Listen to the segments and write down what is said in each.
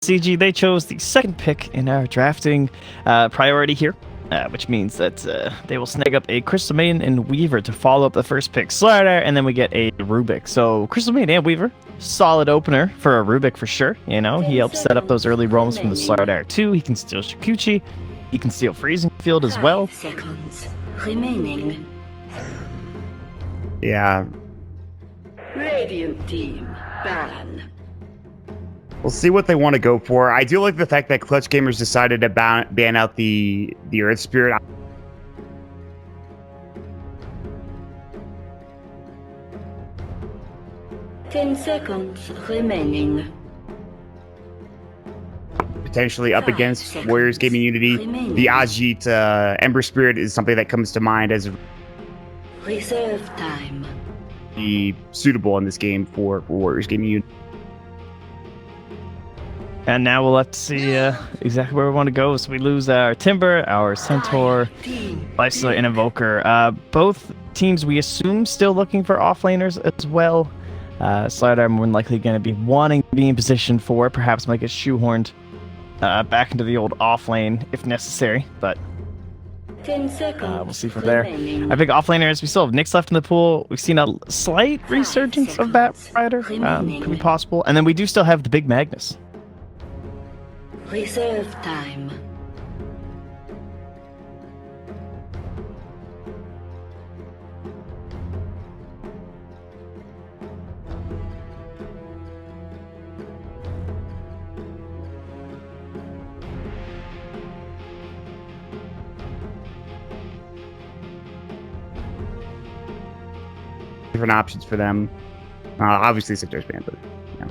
CG, they chose the second pick in our drafting priority here, which means that they will snag up a Crystal Maiden and Weaver to follow up the first pick Slider, and then we get a Rubik. So Crystal Maiden and Weaver, solid opener for a Rubik for sure. You know, he helps set up those early roams from the Slider too. He can steal Shikuchi, he can steal Freezing Field as well. 5 seconds remaining. Yeah. Radiant team ban. We'll see what they want to go for. I do like the fact that Clutch Gamers decided to ban out the Earth Spirit. Ten seconds remaining. Potentially up against Warriors Gaming Unity. The Ajit Ember Spirit is something that comes to mind as Reserve time. be suitable in this game for Warriors Gaming Unity. And now we'll have to see exactly where we want to go. So we lose our Timber, our Centaur, Lifestealer, and Invoker. Both teams, we assume, still looking for offlaners as well. Slider more than likely going to be wanting to be in position for, perhaps might get shoehorned back into the old offlane if necessary. But 10 seconds. we'll see from there. I think offlaners, we still have Nyx left in the pool. We've seen a slight resurgence of Bat Rider. Could be possible. And then we do still have the big Magnus. Reserve time. Different options for them. Obviously, Sector's banned, but yeah.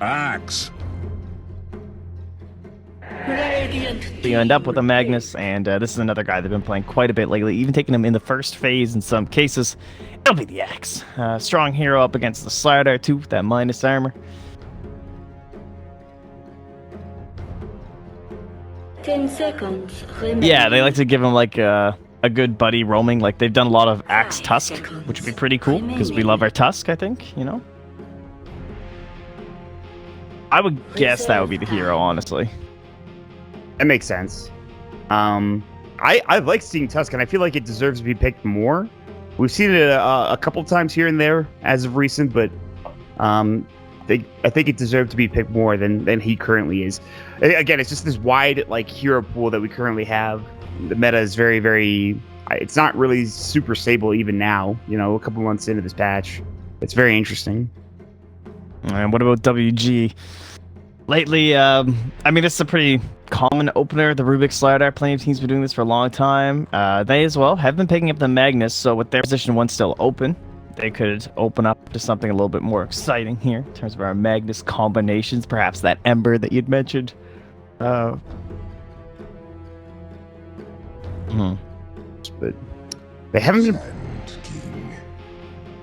Axe. You end up with a Magnus, and this is another guy they've been playing quite a bit lately, even taking him in the first phase in some cases. It'll be the Axe. Strong hero up against the Slider, too, with that minus armor. 10 seconds remaining. Yeah, they like to give him like a good buddy roaming. Like they've done a lot of Axe Tusk, which would be pretty cool, because we love our Tusk, I think, you know? I would guess that would be the hero, honestly. That makes sense. I like seeing Tusk, and I feel like it deserves to be picked more. We've seen it a couple times here and there as of recent, but I think it deserved to be picked more than he currently is. Again, it's just this wide hero pool that we currently have. The meta is very, very. It's not really super stable even now. You know, a couple months into this patch, it's very interesting. And what about WG? Lately, I mean, this is a pretty common opener. The Rubik Slider, plenty of teams have been doing this for a long time. They as well have been picking up the Magnus, so with their position 1 still open, they could open up to something a little bit more exciting here in terms of our Magnus combinations. Perhaps that Ember that you'd mentioned. But they haven't been.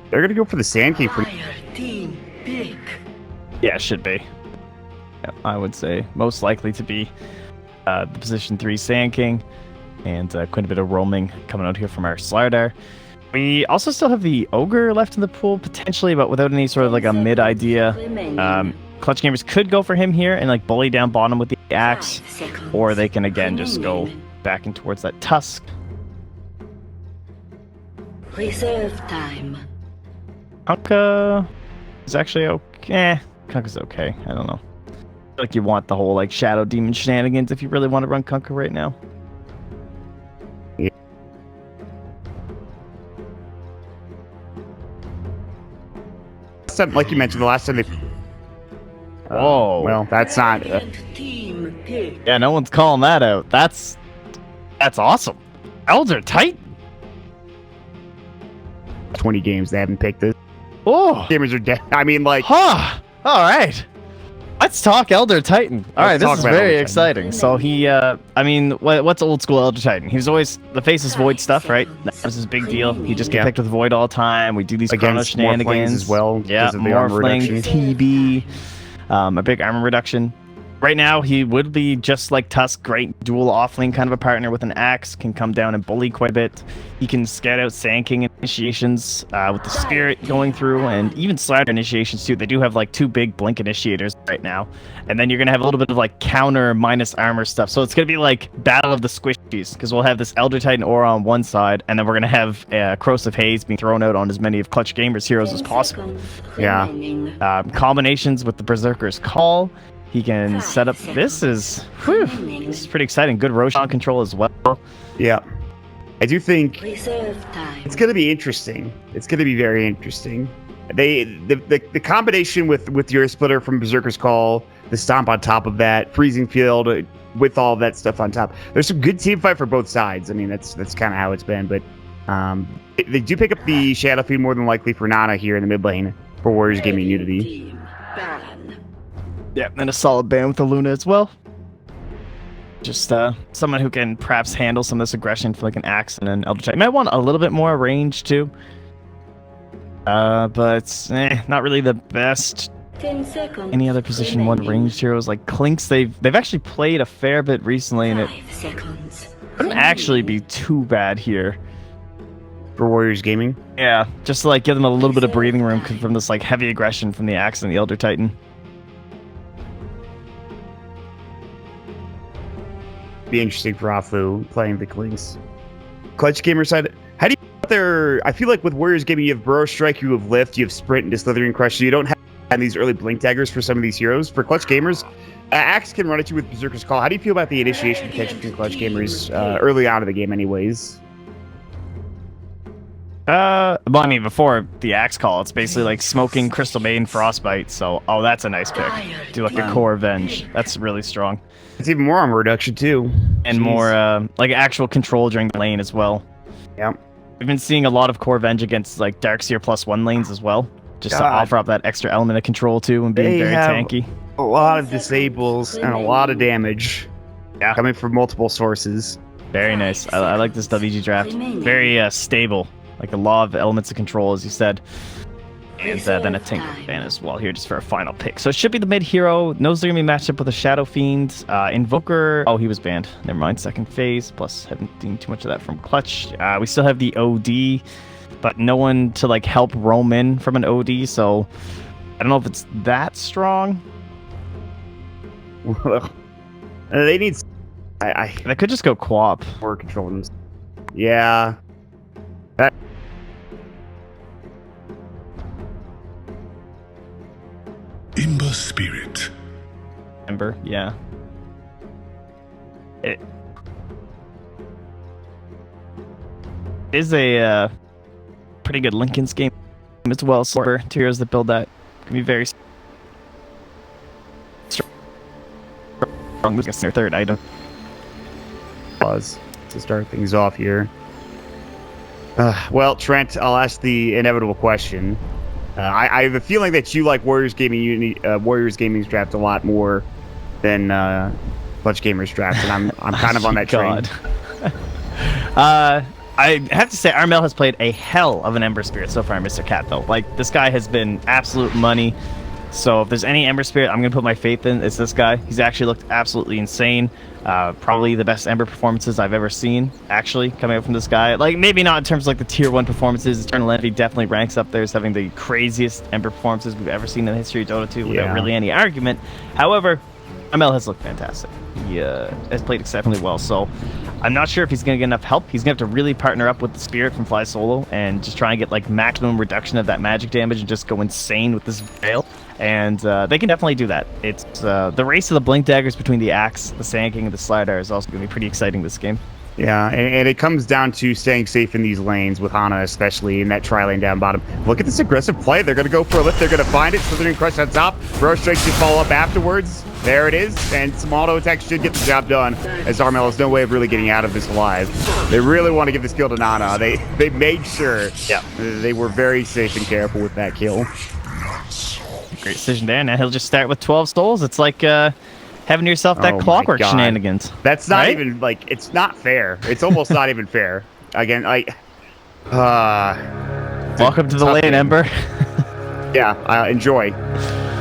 They're gonna go for the Sand King for. Team pick. Yeah, it should be. Yeah, I would say most likely to be the position 3 Sand King, and quite a bit of roaming coming out here from our Slider. We also still have the Ogre left in the pool potentially, but without any sort of a mid idea. Clutch Gamers could go for him here and bully down bottom with the Axe, or they can again just go back in towards that Tusk. Reserve time. Kunkka is actually okay. Kunkka's okay. I don't know. I feel like you want the whole Shadow Demon shenanigans if you really want to run Kunkka right now. Yeah. Like you mentioned, the last time they. Whoa. Well, that's not. Team pick. Yeah, no one's calling that out. That's awesome. Elder Titan. 20 games they haven't picked this. Oh. Gamers are dead. I mean, Huh. All right. Let's talk Elder Titan. All right, this is very exciting. So he, I mean, what's old school Elder Titan? He was always the Faceless Void stuff, right? That was his big deal. He just get picked with Void all the time. We do these chrono shenanigans as well. Yeah, Morphling, TB, a big armor reduction. Right now, he would be just like Tusk, great dual offlane kind of a partner with an axe, can come down and bully quite a bit. He can scout out Sand initiations with the Spirit going through, and even Slider initiations too. They do have like 2 big Blink initiators right now. And then you're going to have a little bit of like counter minus armor stuff. So it's going to be like Battle of the Squishies, because we'll have this Elder Titan Aura on one side, and then we're going to have Corrosive Haze being thrown out on as many of Clutch Gamer's heroes as possible. Yeah. Combinations with the Berserker's Call. He can set up. This is pretty exciting. Good Roshan control as well. Yeah. I do think Reserve time. it's going to be interesting. It's going to be very interesting. The combination with your splitter from Berserker's Call, the stomp on top of that, freezing field with all that stuff on top. There's some good team fight for both sides. I mean, that's kind of how it's been. But they do pick up the Shadow Fiend more than likely for Nana here in the mid lane for Warriors Gaming Unity. Team ban. Yeah, and a solid ban with the Luna as well. Just someone who can perhaps handle some of this aggression for like an axe and an Elder Titan. Might want a little bit more range too. But not really the best. 10 seconds. Any other position 1 ranged heroes like Clinks, they've actually played a fair bit recently, and it 5 seconds. wouldn't actually be too bad here. For Warriors Gaming. Yeah, just to like give them a little bit of breathing room from this like heavy aggression from the axe and the Elder Titan. Be interesting for Afu playing the Clinks. Clutch Gamer side, how do you get there? I feel like with Warriors Gaming, you have Burrow Strike, you have Lift, you have Sprint and Slithering Crush. So you don't have these early Blink daggers for some of these heroes. For Clutch Gamers, Axe can run at you with Berserker's Call. How do you feel about the initiation potential from Clutch Gamers early on in the game anyways? Well, I mean, before the Axe Call, it's basically like smoking Crystal Maiden Frostbite, so, oh, that's a nice pick. Do like a Core Revenge. That's really strong. It's even more armor reduction, too. And more, like, actual control during the lane as well. Yeah. We've been seeing a lot of Core Revenge against, like, Darkseer +1 lanes as well, just to offer up that extra element of control, too, and being very tanky. A lot of disables and a lot of damage coming from multiple sources. Very nice. I like this WG draft. Very stable. Like a lot of elements of control, as you said. And then a Tinker ban as well here, just for a final pick. So it should be the mid hero. Knows they're going to be matched up with a Shadow Fiend. Invoker. Oh, he was banned. Never mind. Second phase. Plus, haven't seen too much of that from Clutch. We still have the OD, but no one to like help roam in from an OD. So I don't know if it's that strong. They need. They could just go Quap. More control them. Yeah. Imba Spirit. Ember, yeah. It is a pretty good Lincoln's game as well. So heroes that build that can be very strong. Against their third item. Pause to start things off here. Well, Trent, I'll ask the inevitable question. I have a feeling that you like Warriors Gaming's draft a lot more than Clutch Gamers draft, and I'm kind of on that train. I have to say, Armel has played a hell of an Ember Spirit so far, Mr. Cat, though. Like, this guy has been absolute money. So if there's any Ember Spirit I'm going to put my faith in, it's this guy. He's actually looked absolutely insane. Probably the best Ember performances I've ever seen, actually, coming out from this guy. Like, maybe not in terms of like the tier 1 performances. Eternal Envy definitely ranks up there as having the craziest Ember performances we've ever seen in the history of Dota 2 without really any argument. However, Amel has looked fantastic. He has played exceptionally well, so I'm not sure if he's going to get enough help. He's going to have to really partner up with the Spirit from Fly Solo and just try and get like maximum reduction of that magic damage and just go insane with this Veil. And they can definitely do that. It's the race of the Blink Daggers between the Axe, the Sand King, and the Slider is also going to be pretty exciting this game. Yeah, and it comes down to staying safe in these lanes with Hana, especially in that tri-lane down bottom. Look at this aggressive play. They're going to go for a lift. They're going to find it. Slithering Crush on top. Bro Strike should follow up afterwards. There it is. And some auto attacks should get the job done, as Armel has no way of really getting out of this alive. They really want to give this kill to Nana. They made sure they were very safe and careful with that kill. Great decision there. Now he'll just start with 12 souls. It's like having yourself that clockwork shenanigans. That's not even, like, it's not fair. It's almost not even fair. Again, welcome to the lane, Ember. Yeah, enjoy.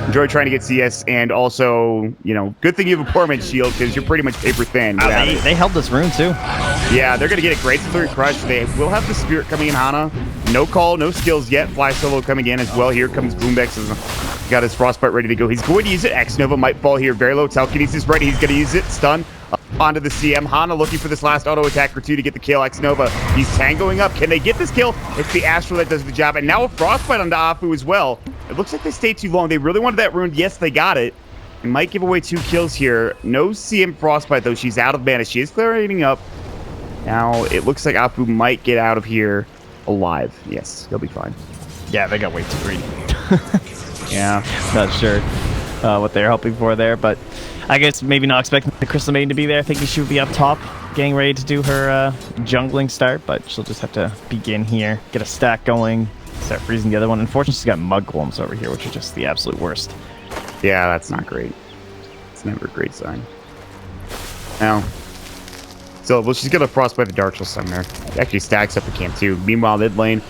Enjoy trying to get CS, and also, you know, good thing you have a Poor Man's Shield, because you're pretty much paper thin. They held this rune, too. Yeah, they're going to get a great 3 crush. They will have the Spirit coming in, Hana. No call, no skills yet. Fly Solo coming in as well. Here comes Boombex. Got his Frostbite ready to go. He's going to use it. X-Nova might fall here. Very low telekinesis ready. He's going to use it. Stun onto the CM. Hana looking for this last auto attack or 2 to get the kill. X-Nova, he's tangoing up. Can they get this kill? It's the Astral that does the job. And now a Frostbite onto Afu as well. It looks like they stayed too long. They really wanted that rune. Yes, they got it. It might give away 2 kills here. No CM Frostbite, though. She's out of mana. She is clearing up. Now, it looks like Afu might get out of here alive. Yes, he'll be fine. Yeah, they got way too greedy. Yeah. Not sure what they're hoping for there, but I guess maybe not expecting the Crystal Maiden to be there. Thinking she would be up top, getting ready to do her jungling start, but she'll just have to begin here, get a stack going, start freezing the other one. Unfortunately, she's got Mud Golems over here, which are just the absolute worst. Yeah, that's not great. It's never a great sign. Now, so, well, she's going to Frostbite the Dark Soul Summoner. It actually stacks up the camp, too. Meanwhile, mid lane,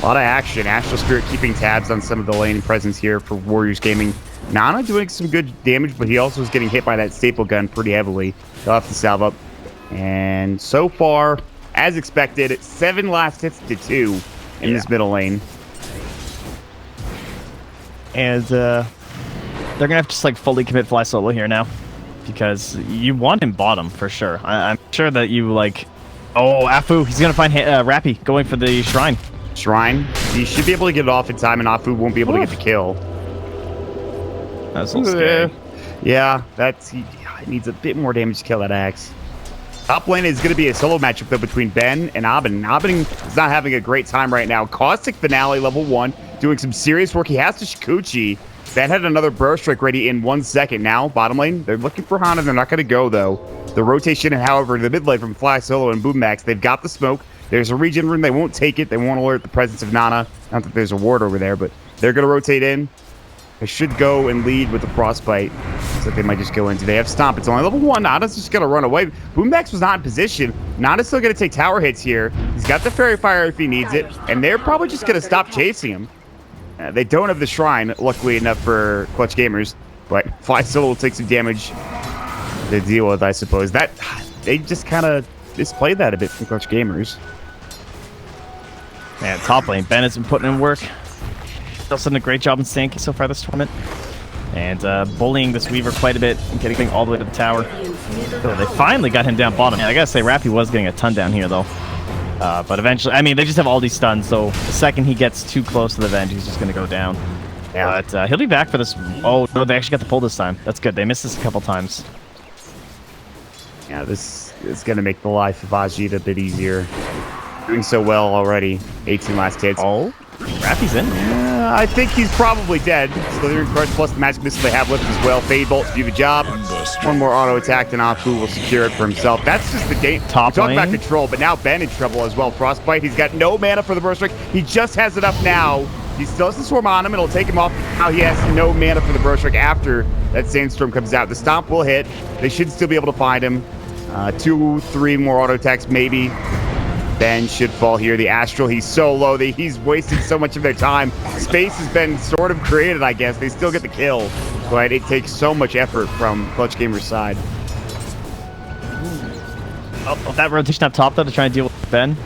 a lot of action. Astral Spirit keeping tabs on some of the lane presence here for Warriors Gaming. Nana doing some good damage, but he also is getting hit by that staple gun pretty heavily. They'll have to salve up. And so far, as expected, 7 last hits to 2 in this middle lane. And they're going to have to just like fully commit Fly Solo here now, because you want him bottom for sure. I'm sure that you like... Oh, Afu, he's going to find Rappy going for the Shrine. Shrine. He should be able to get it off in time, and Afu won't be able to get the kill. That's a little scary. Yeah, he needs a bit more damage to kill that axe. Top lane is going to be a solo matchup, though, between Ben and Abin. Abin is not having a great time right now. Caustic Finale, level 1, doing some serious work. He has to Shikuchi. Ben had another Burst Strike ready in 1 second. Now, bottom lane, they're looking for Hana. They're not going to go, though. The rotation, however, the mid lane from Fly Solo and Boommax, they've got the smoke. There's a regen rune. They won't take it. They won't alert the presence of Nana. Not that there's a ward over there, but they're going to rotate in. They should go and lead with the Frostbite. So they might just go into. They have Stomp. It's only level 1. Nana's just going to run away. Boommax was not in position. Nana's still going to take tower hits here. He's got the Fairy Fire if he needs it. And they're probably just going to stop chasing him. They don't have the Shrine, luckily enough for Clutch Gamers. But Fly Solo will take some damage to deal with, I suppose. They just kind of misplayed that a bit from Clutch Gamers. Man, top lane, Ben has been putting in work. Still done a great job in Sanky so far this tournament. And bullying this Weaver quite a bit and getting all the way to the tower. So they finally got him down bottom. I gotta say, Rappy was getting a ton down here, though. But eventually, I mean, they just have all these stuns, so the second he gets too close to the venge, he's just gonna go down. Yeah. But he'll be back for this. Oh, no, they actually got the pull this time. That's good. They missed this a couple times. Yeah, this is gonna make the life of Ajit a bit easier. Doing so well already. 18 last hits. Oh, Rappy's in. I think he's probably dead. Slithering Crush plus the magic missile they have left as well. Fade Bolt to do the job. One more auto attack, and Afu will secure it for himself. That's just the game. Top lane. Talk about control, but now Ben in trouble as well. Frostbite, he's got no mana for the Burst Strike. He just has enough now. He still has the Swarm on him. It'll take him off. Now he has no mana for the Burst Strike after that Sandstorm comes out. The Stomp will hit. They should still be able to find him. 2, 3 more auto attacks, maybe. Ben should fall here. The Astral, he's so low. He's wasted so much of their time. Space has been sort of created, I guess. They still get the kill, but it takes so much effort from Clutch Gamer's side. Oh, that rotation up top, though, to try and deal with Ben.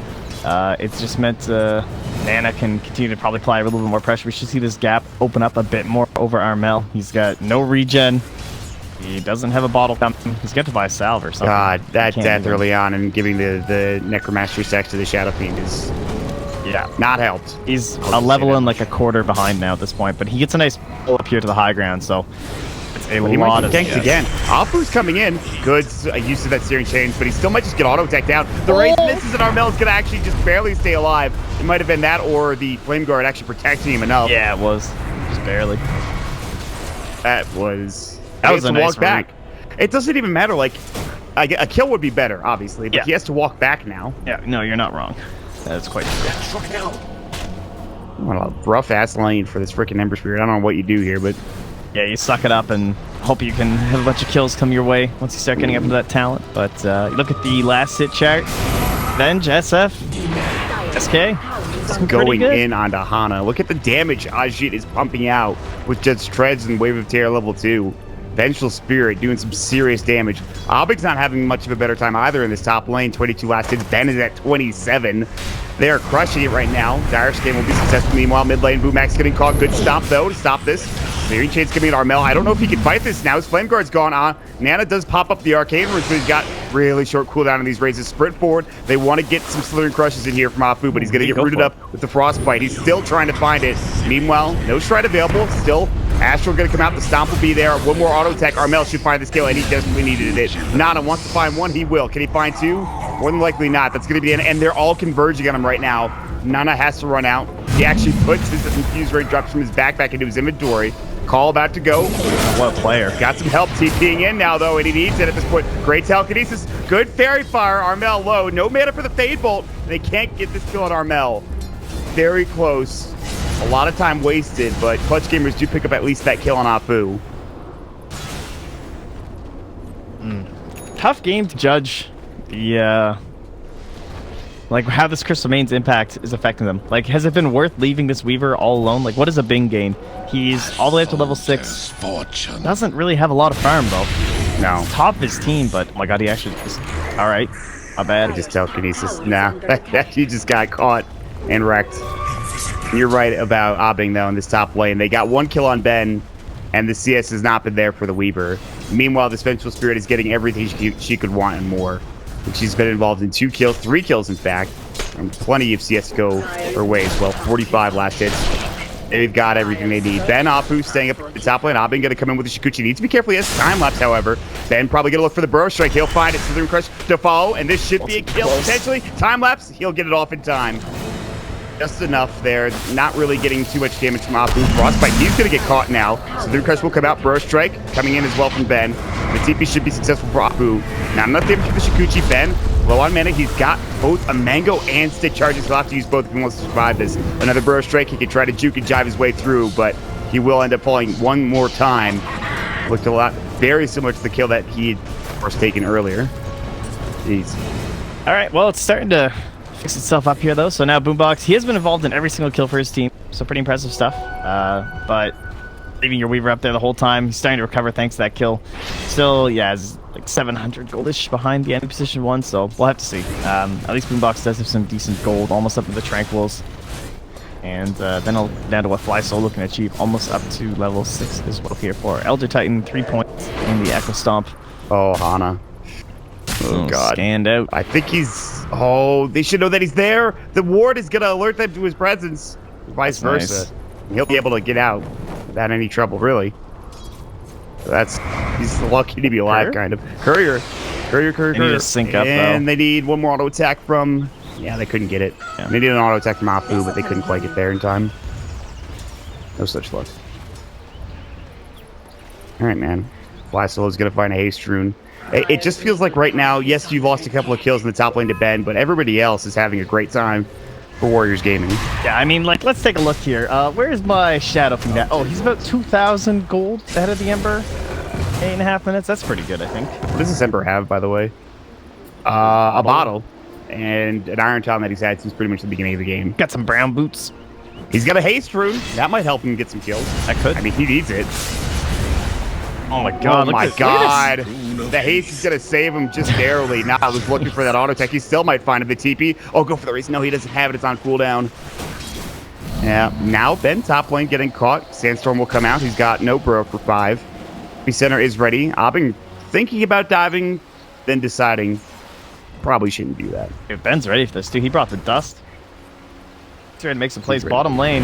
It's just meant Nana can continue to probably apply a little bit more pressure. We should see this gap open up a bit more over Armel. He's got no regen. He doesn't have a bottle coming. He's got to buy a salve or something. God, that death early on and giving the Necromastery Sex to the Shadow Fiend is not helped. He's a level and like a quarter behind now at this point, but he gets a nice pull up here to the high ground, so it's a lot of tanks again. Afu's coming in. Good use of that Searing Change, but he still might just get auto attacked down. The raise misses, and Armel is going to actually just barely stay alive. It might have been that or the Flame Guard actually protecting him enough. Yeah, it was. Just barely. That was a nice walk back. It doesn't even matter. Like, a kill would be better, obviously, but he has to walk back now. Yeah, no, you're not wrong. That's quite true. What a rough-ass lane for this freaking Ember Spirit. I don't know what you do here, but... Yeah, you suck it up and hope you can have a bunch of kills come your way once you start getting up into that talent. But look at the last hit chart. Venge, SF, SK. just going in onto Hana. Look at the damage Ajit is pumping out with just Treads and Wave of Terror level 2. Vengeful Spirit doing some serious damage. Abig's not having much of a better time either in this top lane. 22 last hits. Ben is at 27. They are crushing it right now. Dire Scan will be successful. Meanwhile, mid lane, Boomax getting caught. Good stomp, though, to stop this. Searing Chain's coming at Armel. I don't know if he can fight this now. His Flame Guard's gone on. Nana does pop up the Arcane Roots, but he's got really short cooldown on these raises. Sprint forward. They want to get some Slithering Crushes in here from Afu, but he's going to get rooted up with the Frostbite. He's still trying to find it. Meanwhile, no Stride available. Still, Astral going to come out. The Stomp will be there. One more auto attack. Armel should find this kill, and he desperately needed it. Nana wants to find one. He will. Can he find two? More than likely not. That's going to be the end, and they're all converging on him right now. Nana has to run out. He actually puts his infused ray drops from his backpack into his inventory. Call about to go. What a player. Got some help TPing in now, though, and he needs it at this point. Great telekinesis. Good fairy fire. Armel low. No mana for the Fade Bolt. They can't get this kill on Armel. Very close. A lot of time wasted, but Clutch Gamers do pick up at least that kill on Afu. Tough game to judge the like how this Crystal Main's impact is affecting them. Like, has it been worth leaving this Weaver all alone? Like, what does a Bing gain? He's all the way up to level 6. Doesn't really have a lot of farm though. No. Top of his team, but oh my god, he actually just alright. Not bad. Just telekinesis. Nah. He just got caught and wrecked. You're right about Abing though in this top lane. They got one kill on Ben, and the CS has not been there for the Weaver. Meanwhile, this Vengeful Spirit is getting everything she could want and more. She's been involved in 2 kills, 3 kills in fact, and plenty of CS to go her way as well. 45 last hits. They've got everything they need. Ben Afu staying up at the top lane. Abing going to come in with the Shikuchi. Needs to be careful. He has time lapse, however. Ben probably going to look for the Burrow Strike. He'll find it. Slithering Crush to follow, and this should be a kill potentially. Time lapse. He'll get it off in time. Just enough there. Not really getting too much damage from Afu. Frostbite. He's going to get caught now. Slithering Crush will come out. Burrow Strike coming in as well from Ben. The TP should be successful for Afu. Not enough damage for the Shikuchi. Ben, low on mana. He's got both a Mango and Stick Charges. He'll have to use both if he wants to survive this. Another Burrow Strike. He can try to juke and jive his way through, but he will end up falling one more time. Looked a lot very similar to the kill that he had, of course, taken earlier. Jeez. All right, well, it's starting to fix itself up here, though. So now Boombox, he has been involved in every single kill for his team. So pretty impressive stuff. But leaving your Weaver up there the whole time, he's starting to recover thanks to that kill. Still, yeah, is like 700 goldish behind the enemy position 1, so we'll have to see. At least Boombox does have some decent gold, almost up to the Tranquils. And then I'll down to what Fly Soul looking to achieve, almost up to level 6 as well here for Elder Titan, 3 points in the Echo Stomp. Oh, Hana. Oh, God. Stand out. I think he's... Oh, they should know that he's there. The ward is going to alert them to his presence. Vice versa. Nice. He'll be able to get out without any trouble, really. So he's lucky to be alive, kind of. Courier. They need to sync up, and though. they need one more auto attack from... Yeah, they couldn't get it. Yeah. They needed an auto attack from Afu, but they couldn't quite get there in time. No such luck. All right, man. Flasso is going to find a haste rune. It just feels like right now, yes, you've lost a couple of kills in the top lane to Ben, but everybody else is having a great time for Warriors Gaming. Yeah, I mean, like, let's take a look here. Where's my Shadow from that? Oh, he's about 2,000 gold ahead of the Ember. 8.5 minutes. That's pretty good, I think. What does this Ember have, by the way? A bottle. And an Iron Tome that he's had since pretty much the beginning of the game. Got some brown boots. He's got a haste rune. That might help him get some kills. That could. I mean, he needs it. Oh my god. Oh my god. The haste is going to save him just barely. Now I was looking for that auto attack. He still might find him the TP. Oh, go for the race. No, he doesn't have it. It's on cooldown. Yeah. Now Ben top lane getting caught. Sandstorm will come out. He's got no bro for 5. The center is ready. Abing thinking about diving, then deciding probably shouldn't do that. If Ben's ready for this, too. He brought the dust. He's ready to make some plays bottom lane.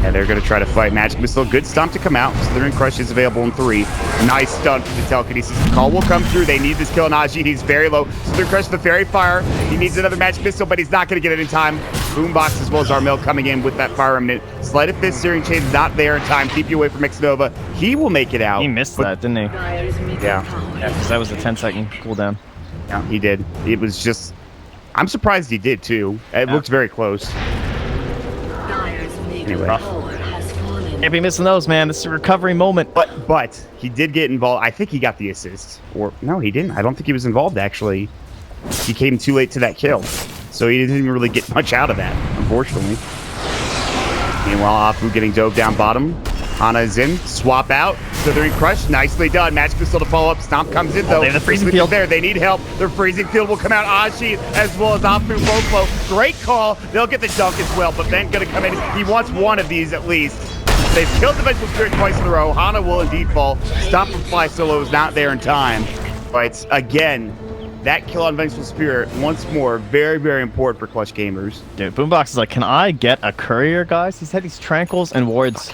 And they're going to try to fight Magic Missile. Good stomp to come out. Slithering Crush is available in 3. Nice stun for the telekinesis. The call will come through. They need this kill on Ajit. He's very low. Slithering Crush, the Fairy Fire. He needs another Magic Missile, but he's not going to get it in time. Boombox as well as Armel coming in with that Fire Remnant. Sleight of Fist Searing Chain not there in time. Keep you away from Xnova. He will make it out. He missed that, didn't he? Yeah, because that was a 10-second cooldown. Yeah, he did. It was just... I'm surprised he did, too. It looked very close. Anyway. Can't be missing those, man. This is a recovery moment. But he did get involved. I think he got the assist. Or, no, he didn't. I don't think he was involved, actually. He came too late to that kill. So he didn't even really get much out of that. unfortunately. Meanwhile, Afu getting dove down bottom. Hana is in. Swap out. Slithering Crush. Nicely done. Magic Missile to follow up. Stomp comes in, though. They have the freezing field. There. They need help. Their freezing field will come out. Ashi as well as Afu both flow. Great call. They'll get the dunk as well, but Ben going to come in. He wants one of these at least. They've killed the Vengeful Spirit twice in a row. Hana will indeed fall. Stomp from Fly Solo is not there in time. But again, that kill on Vengeful Spirit, once more, very, very important for clutch gamers. Dude, Boombox is like, can I get a courier, guys? He's had these tranquils and wards.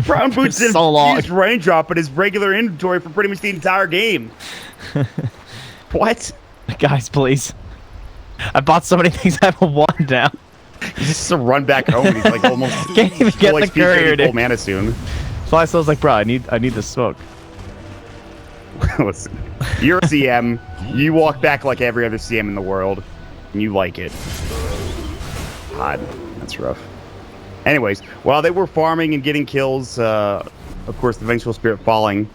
Brown Boots didn't so long. use raindrop, but his regular inventory for pretty much the entire game. What? Guys, please. I bought so many things, I have a one down. He's just a run back home. He's like almost can't even get the courier, full dude. mana soon. Fly Solo's like, bro, I need this smoke. Listen, you're a CM. You walk back like every other CM in the world, and you like it. God, that's rough. Anyways, while they were farming and getting kills, of course, the Vengeful Spirit falling,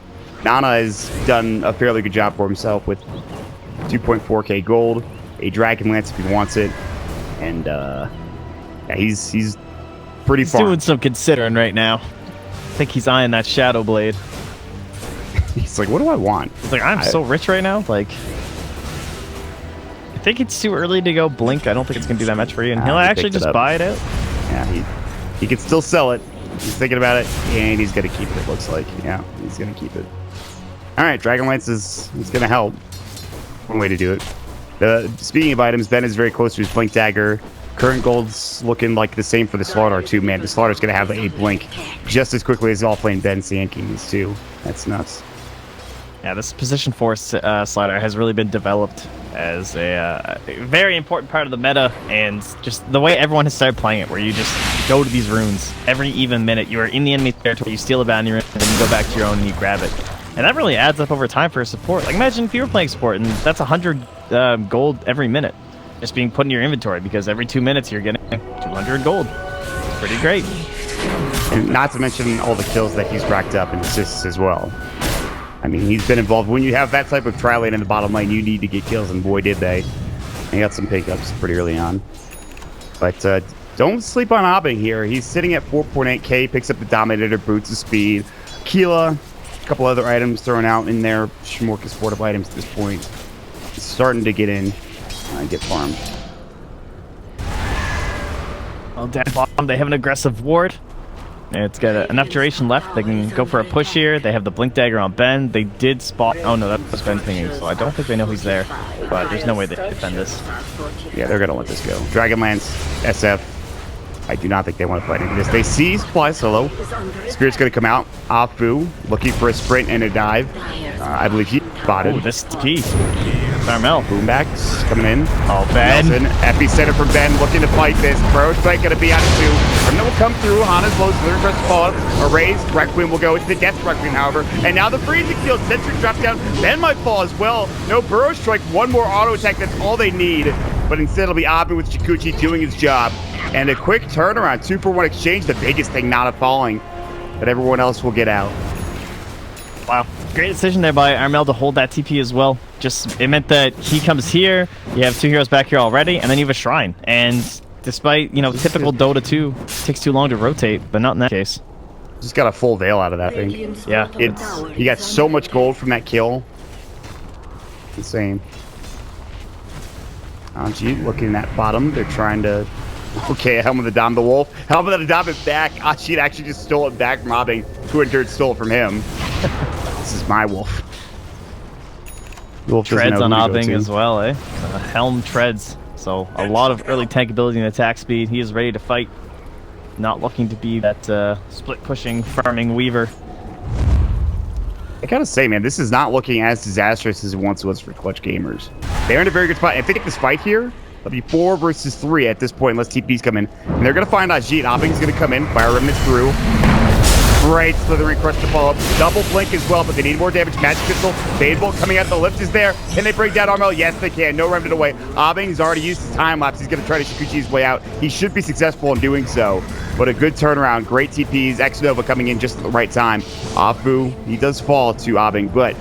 Nana has done a fairly good job for himself with 2.4k gold, a Dragon Lance if he wants it, and yeah, he's pretty He's far. doing some considering right now. I think he's eyeing that Shadow Blade. He's like, what do I want? He's like, I'm so rich right now. Like, I think it's too early to go Blink. I don't think it's gonna do that much for you, and he'll he actually picked it just up. buy it out. Yeah, he can still sell it. He's thinking about it, and he's gonna keep it. Looks like, yeah, he's gonna keep it. All right, Dragonlance is gonna help. One way to do it. Speaking of items, Ben is very close to his Blink Dagger. Current gold's looking like the same for the Slaughter too. Man, the Slaughter's gonna have a Blink just as quickly as all playing Ben Sand Kings too. That's nuts. Yeah, this position 4 slider has really been developed as a very important part of the meta, and just the way everyone has started playing it, where you just go to these runes every even minute. You are in the enemy territory, you steal a bounty rune, and then you go back to your own and you grab it. And that really adds up over time for a support. Like, imagine if you were playing support, and that's 100 gold every minute, just being put in your inventory, because every 2 minutes you're getting 200 gold. It's pretty great. And not to mention all the kills that he's racked up and assists as well. I mean, he's been involved. When you have that type of tri-lane in the bottom lane, you need to get kills, and boy, did they. And he got some pickups pretty early on. But don't sleep on Abing here. He's sitting at 4.8k, picks up the Dominator, boots of speed. Keela, a couple other items thrown out in there, smorgasbord of items at this point. He's starting to get in and get farmed. Well, down bottom, they have an aggressive ward. It's got enough duration left. They can go for a push here. They have the Blink Dagger on Ben. They did spot... Oh, no, that was Ben pinging, so I don't think they know he's there. But there's no way they defend this. Yeah, they're going to let this go. Dragonlance, SF. I do not think they want to fight into this. They see Fly Solo. Spirit's going to come out. Afu looking for a sprint and a dive. I believe he spotted. Oh, this is key. Carmel. Boombacks coming in. Oh, Ben. Nelson, epicenter from Ben, looking to fight this. Bro Strike going to be on it too. Remnant will come through. Hana's low, Slither Crest fall up. A raise. Requiem will go. It's the Death Requiem, however. And now the freezing field. Sentry drops down. Ben might fall as well. No Burrow Strike. One more auto attack. That's all they need. But instead it'll be Abu with Chikuchi doing his job. And a quick turnaround. 2-for-1 exchange. The biggest thing not falling. But everyone else will get out. Wow. Great decision there by Armel to hold that TP as well. Just, it meant that he comes here, you have 2 heroes back here already, and then you have a shrine. And despite, you know, typical Dota 2, it takes too long to rotate, but not in that case. Just got a full veil out of that thing. Yeah. He got so much gold from that kill. Insane. Anji looking at bottom. They're trying to... Okay, Helm of the Dom the Wolf. Helm of the Dom is back. Anji actually just stole it back from Abing. Who in turn stole it from him. This is my wolf. Wolf treads on Abing as well, eh? Helm treads. So a lot of early tank ability and attack speed. He is ready to fight. Not looking to be that split pushing, farming weaver. I gotta say, man, this is not looking as disastrous as it once was for clutch gamers. They're in a very good spot. If they get this fight here, it'll be 4 versus 3 at this point, unless TPs come in. And they're gonna find Ajit. Abing's gonna come in, fire remnants through. Great Slithering Crush to follow up. Double Blink as well, but they need more damage. Magic Pistol, Fade Bolt coming out. The lift is there. Can they break down Armel? Yes, they can. No Remnant away. Abing's already used his time lapse. He's going to try to Shikuchi his way out. He should be successful in doing so. But a good turnaround. Great TPs. X-Nova coming in just at the right time. Afu, he does fall to Abing, but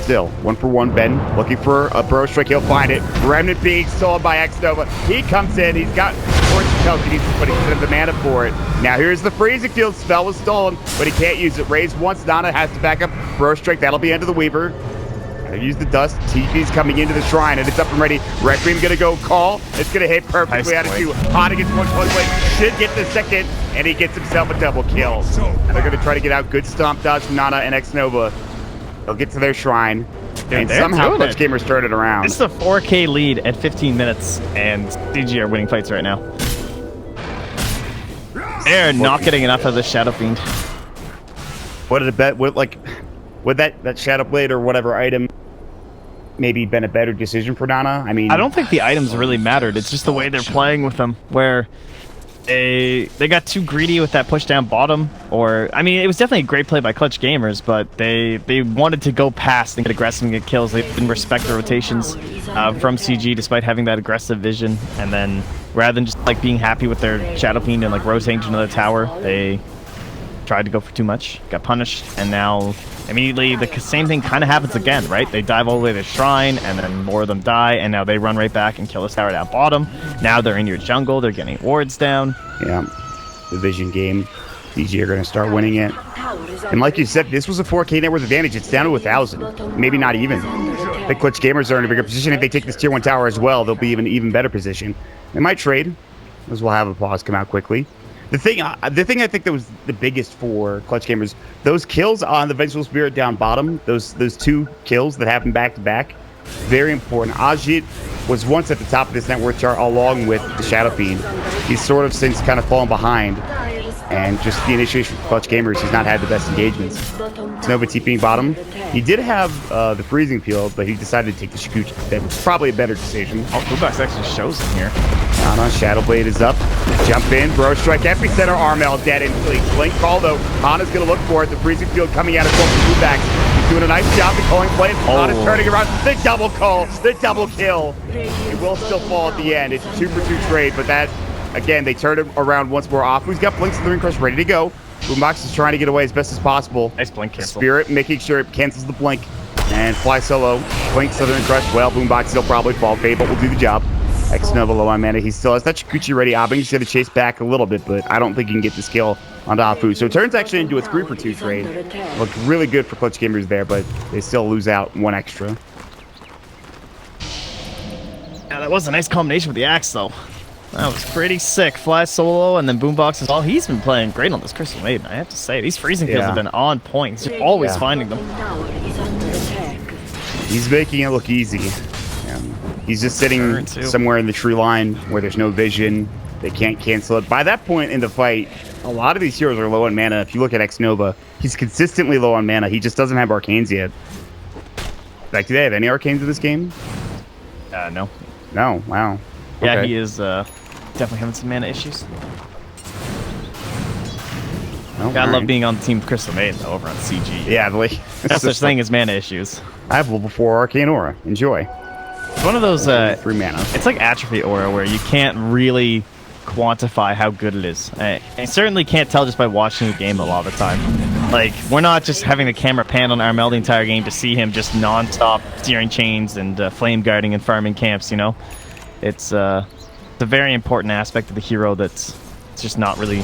still, 1-for-1 Ben looking for a Burrow Strike. He'll find it. Remnant being stolen by X-Nova. He comes in. He's got towards the telekinesis, but he doesn't have the mana for it. Now here's the freezing field. Spell was stolen, but he can't use it. Raise once. Nana has to back up. Bro strike. That'll be end of the Weaver. Gonna use the dust. TP's coming into the shrine, and it's up and ready. Requiem gonna go call. It's gonna hit perfectly out of two. Hana gets one close play. Should get the second, and he gets himself a double kill. And they're gonna try to get out. Good stomp dodge from Nana and X-Nova. They'll get to their shrine. And somehow Clutch Gamers turned it around. This is a 4K lead at 15 minutes, and CG are winning fights right now. They're not getting enough of the Shadow Fiend. What did it bet? Would that Shadow Blade or whatever item maybe been a better decision for Nana? I mean, I don't think the items really mattered. It's just the way they're playing with them, where they got too greedy with that push down bottom. Or I mean, it was definitely a great play by Clutch Gamers, but they wanted to go past and get aggressive and get kills. They didn't respect the rotations from CG, despite having that aggressive vision. And then rather than just like being happy with their Shadow Fiend and like rotating to another tower, they tried to go for too much, got punished, and now immediately the same thing kind of happens again, right? They dive all the way to the shrine, and then more of them die, and now they run right back and kill this tower down bottom. Now they're in your jungle, they're getting wards down. Yeah, the vision game. CG are going to start winning it. And like you said, this was a 4K net worth advantage. It's down to 1,000, maybe not even. The Clutch Gamers are in a bigger position. If they take this tier 1 tower as well, they'll be in an even better position. They might trade, as we'll have a pause come out quickly. The thing I think that was the biggest for Clutch Gamers, those kills on the Vengeful Spirit down bottom, those 2 kills that happened back to back, very important. Ajit was once at the top of this net worth chart along with the Shadow Fiend. He's sort of since kind of fallen behind, and just the initiation for Clutch Gamers, he's not had the best engagements. Nova TPing bottom. He did have the freezing field, but he decided to take the Shikuchi. That was probably a better decision. Oh, Bluebox actually shows him here. Nana, Shadow Blade is up. Jump in, Bro Strike, Epicenter, Armel dead instantly. Blink call though. Hana's gonna look for it. The freezing field coming out of both Bluebacks. He's doing a nice job of calling plays. Hana's turning around. The double call, the double kill. He will still fall at the end. It's a 2-for-2 trade, but that, again, they turned him around once more off. He's got Blinks Slithering Crush ready to go. Boombox is trying to get away as best as possible. Nice blink cancel. Spirit making sure it cancels the blink. And fly solo. Blink Slithering Crush. Well, Boombox will probably fall. Fable will do the job. X-Nova low on mana. He still has that Shikuchi ready. Abing's going to chase back a little bit, but I don't think he can get this kill on Afu. So it turns actually into a 3-for-2 trade. Looked really good for Clutch Gamers there, but they still lose out 1 extra. Yeah, that was a nice combination with the axe, though. That was pretty sick. Fly solo, and then Boombox as well. He's been playing great on this Crystal Maiden, I have to say. These freezing fields have been on point. He's always finding them. He's making it look easy. He's just sitting somewhere in the tree line where there's no vision. They can't cancel it. By that point in the fight, a lot of these heroes are low on mana. If you look at X-Nova, he's consistently low on mana. He just doesn't have Arcanes yet. Like, do they have any Arcanes in this game? No. No, wow. Yeah, Okay. he is definitely having some mana issues. Oh, I love being on the team Crystal Maiden, though, over on CG. Yeah, like, no such thing as mana issues. I have level 4 Arcane Aura. Enjoy. It's one of those 3 mana. It's like Atrophy Aura, where you can't really quantify how good it is. You certainly can't tell just by watching the game a lot of the time. Like, we're not just having the camera pan on Armel the entire game to see him just non-stop steering chains and flame guarding and farming camps, you know? It's a very important aspect of the hero that's just not really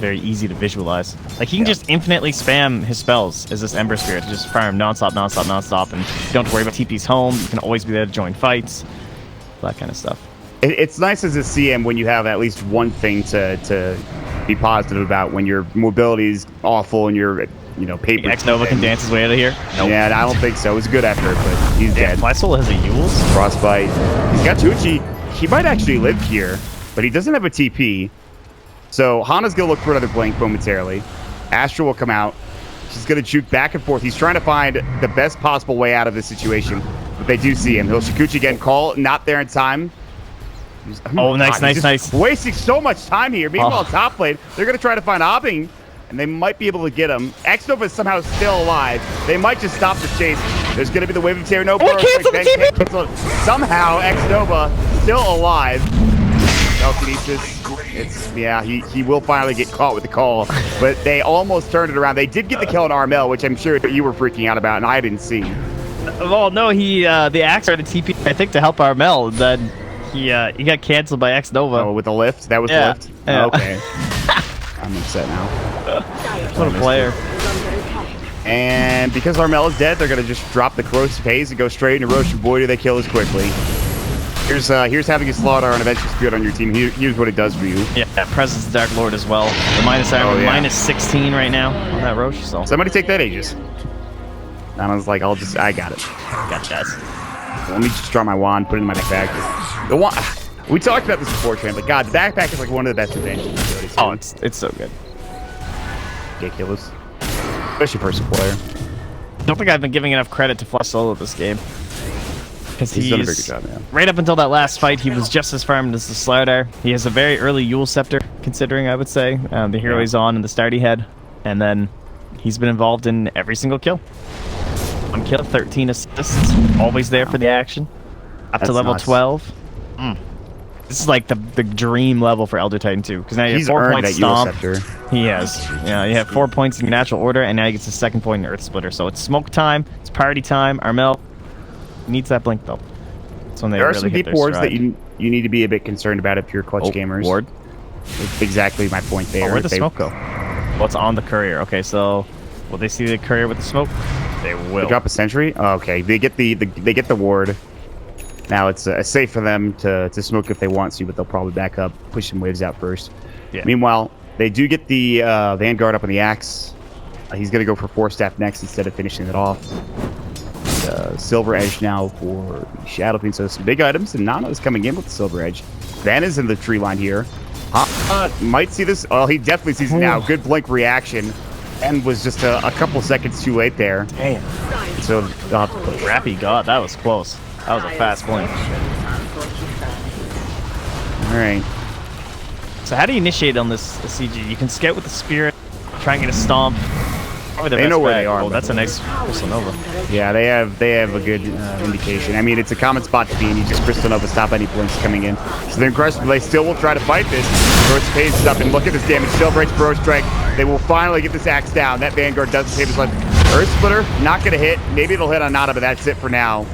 very easy to visualize. Like, he can just infinitely spam his spells as this Ember Spirit, just farm non-stop, non-stop, non-stop, and you don't have to worry about TP's home. You can always be there to join fights, that kind of stuff. It's nice as a CM when you have at least one thing to be positive about when your mobility is awful and your paper. X-Nova can dance his way out of here. Nope. Yeah, I don't think so. It was a good effort, but he's dead. Fly Soul has a Yules. Frostbite. He's got Tucci. He might actually live here, but he doesn't have a TP. So Hana's going to look for another blink momentarily. Astra will come out. She's going to juke back and forth. He's trying to find the best possible way out of this situation, but they do see him. He'll Shikuchi again. Call, not there in time. Oh, nice. Wasting so much time here. Meanwhile, top lane, they're going to try to find Abing, and they might be able to get him. X-Nova is somehow still alive. They might just stop the chase. There's going to be the wave of terror. No, cancel. Somehow, X-Nova still alive. Telekinesis. He will finally get caught with the call, but they almost turned it around. They did get the kill on Armel, which I'm sure you were freaking out about, and I didn't see. Well, no, the axe started TP, I think, to help Armel. Then He got canceled by X Nova. Oh, with the lift? That was the lift? Yeah. Okay. I'm upset now. What a player. And because Armel is dead, they're going to just drop the corrosive haze and go straight into Roche, and boy, do they kill us quickly. Here's having a slaughter on Adventure Spirit on your team. Here's what it does for you. Yeah, Presence of Dark Lord as well. The minus armor, minus 16 right now on that Roche. So somebody take that Aegis. And I was like, I got it. Got that. Let me just draw my wand, put it in my backpack. The wand. We talked about this before, Trent, but God, the backpack is like one of the best advantages. Oh, it's so good. Ridiculous. Especially for a player. I don't think I've been giving enough credit to Flush Solo this game. Because he's done a very good job, man. Right up until that last fight, he was just as farmed as the Slardar. He has a very early Yule Scepter, considering, I would say. The hero he's on and the start he had. And then he's been involved in every single kill. 1 kill, 13 assists. Always there for the action. Up to level 12. This is like the dream level for Elder Titan 2. Because now you have 4 points Stomp. He has. Yeah, you have 4 points in your natural order, and now he gets a 2nd point in Earth Splitter. So it's smoke time, it's party time. Armel needs that blink though. That's when they there are really some hit deep their wards stride. that you need to be a bit concerned about if you're clutch gamers. Ward? It's exactly my point there. Oh, where'd the smoke go? Well, it's on the courier. Okay, so will they see the courier with the smoke? They will. They drop a sentry? Oh, okay, they get the ward. Now it's safe for them to smoke if they want to, but they'll probably back up, push some waves out first. Yeah. Meanwhile, they do get the Vanguard up on the axe. He's going to go for 4-staff next instead of finishing it off. Silver Edge now for Shadow Fiend. So some big items, and Nana is coming in with the Silver Edge. Van is in the tree line here. Might see this. Oh, he definitely sees it now. Good blink reaction. And was just a couple seconds too late there. Damn. So, Rappy God, that was close. That was a fast blink. Alright. So how do you initiate on this CG? You can scout with the Spirit, try and get a Stomp. They know where they are. Oh, that's a nice Crystal Nova. Yeah, they have a good indication. I mean, it's a common spot to be in. You just Crystal Nova stop any blinks coming in. So they're aggressive. They still will try to fight this. Roach pays up, and look at this damage. Silver Edge, Bro Strike. They will finally get this axe down. That Vanguard doesn't save his life. Earth Splitter, not going to hit. Maybe it'll hit on Nada, but that's it for now.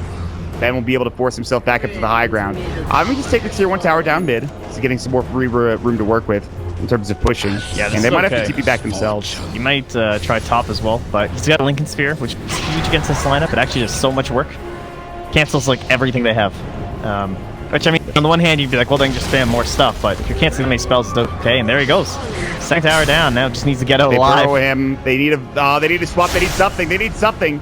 Ben will be able to force himself back up to the high ground. I'm going to just take the tier 1 tower down mid. He's getting some more free room to work with in terms of pushing. Yeah, and they might have to TP back themselves. You might try top as well, but he's got a Lincoln Sphere, which is huge against this lineup. It actually does so much work. Cancels like everything they have. Which, I mean, on the one hand, you'd be like, well, they can just spam more stuff, but if you're canceling many spells, it's okay, and there he goes. 2nd tower down, now just needs to get out alive. They throw him. They need a swap. They need something. They need something.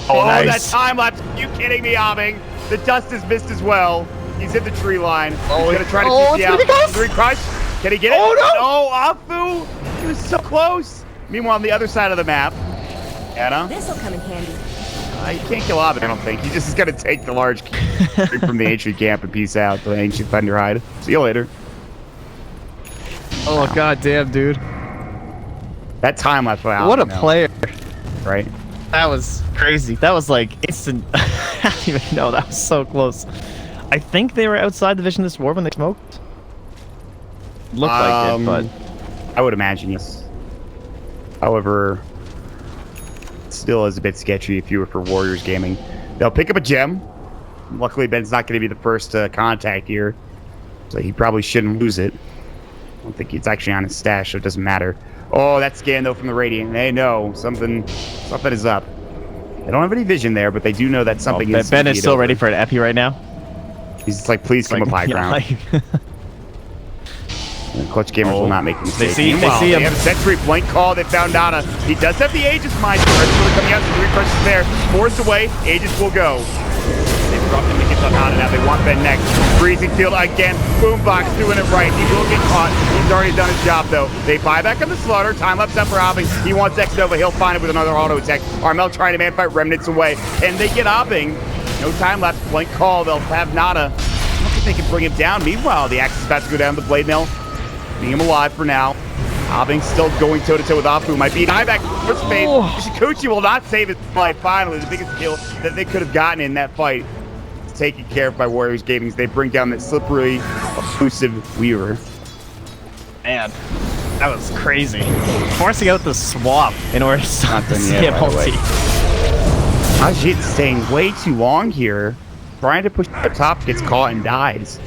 Oh, nice. That time lapse. Are you kidding me, Amming? The dust is missed as well. He's in the tree line. He's going to try to keep the out. 3 crush. Can he get it? Oh, no! Oh, Afu! He was so close. Meanwhile, on the other side of the map, Anna. This'll come in handy. You can't kill Abin, I don't think. He just is going to take the large from the ancient camp and peace out. The ancient thunder hide. See you later. Oh, wow. God damn, dude. That time lapse. What a player. Right? That was crazy. That was like instant. I don't even know. That was so close. I think they were outside the vision of this war when they smoked. Looked like it, but I would imagine yes. However, it still is a bit sketchy if you were for Warriors Gaming. They'll pick up a gem. Luckily, Ben's not going to be the first contact here, so he probably shouldn't lose it. I don't think it's actually on his stash, so it doesn't matter. Oh, that scan though from the Radiant. They know something is up. They don't have any vision there, but they do know that something is. Ben is still ready for an epi right now. He's just like, please come up high ground. Clutch gamers will not make a mistake. They see him. They have a sentry blink call. They found Nana. He does have the Aegis, mind you. Really coming out. The 3 crushes there. Forced away. Aegis will go. They've dropped him to get on Nana now. They want Ben next. Freezing field again. Boombox doing it right. He will get caught. He's already done his job though. They buy back on the slaughter. Time lapse up for Obbing. He wants X Nova. He'll find it with another auto attack. Armel trying to man fight remnants away. And they get Obbing. No time lapse. Blink call. They'll have Nada. I don't think they can bring him down. Meanwhile, the axe is about to go down the blade mill. Being him alive for now. Obbing still going toe-to-toe with Afu. Might be an eye back for space. Shikuchi will not save his life. Finally, the biggest kill that they could have gotten in that fight. It's taken care of by Warriors Gaming as they bring down that slippery, elusive Weaver. Man, that was crazy. Forcing out the swap in order to stop the multi. Ajit staying way too long here. Trying to push the top, gets caught and dies.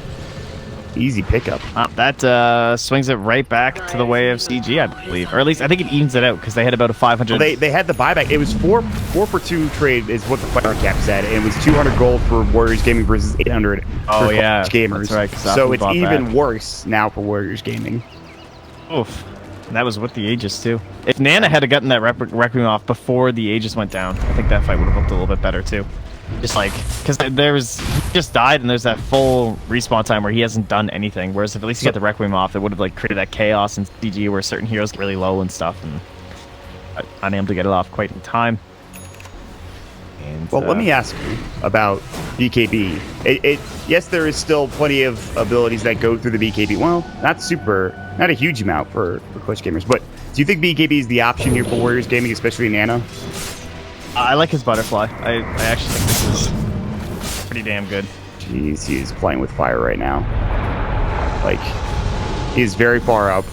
Easy pickup. That swings it right back to the way of CG, I believe. Or at least I think it evens it out because they had about a 500. Well, they had the buyback. It was 4 for 2 trade is what the fire cap said. And it was 200 gold for Warriors Gaming versus 800 for yeah, Gamers. that's right, so it's even worse now for Warriors Gaming. Oof. And that was with the Aegis, too. If Nana had gotten that Requiem off before the Aegis went down, I think that fight would have looked a little bit better, too. Just like, because he just died, and there's that full respawn time where he hasn't done anything. Whereas if at least he got the Requiem off, it would have like created that chaos in CG where certain heroes get really low and stuff, and unable to get it off quite in time. And, well, let me ask you about BKB. Yes, there is still plenty of abilities that go through the BKB. Well, not a huge amount for Clutch Gamers. But do you think BKB is the option here for Warriors Gaming, especially Nana? I like his butterfly. I actually think this is pretty damn good. Jeez, he is playing with fire right now. Like, he is very far up.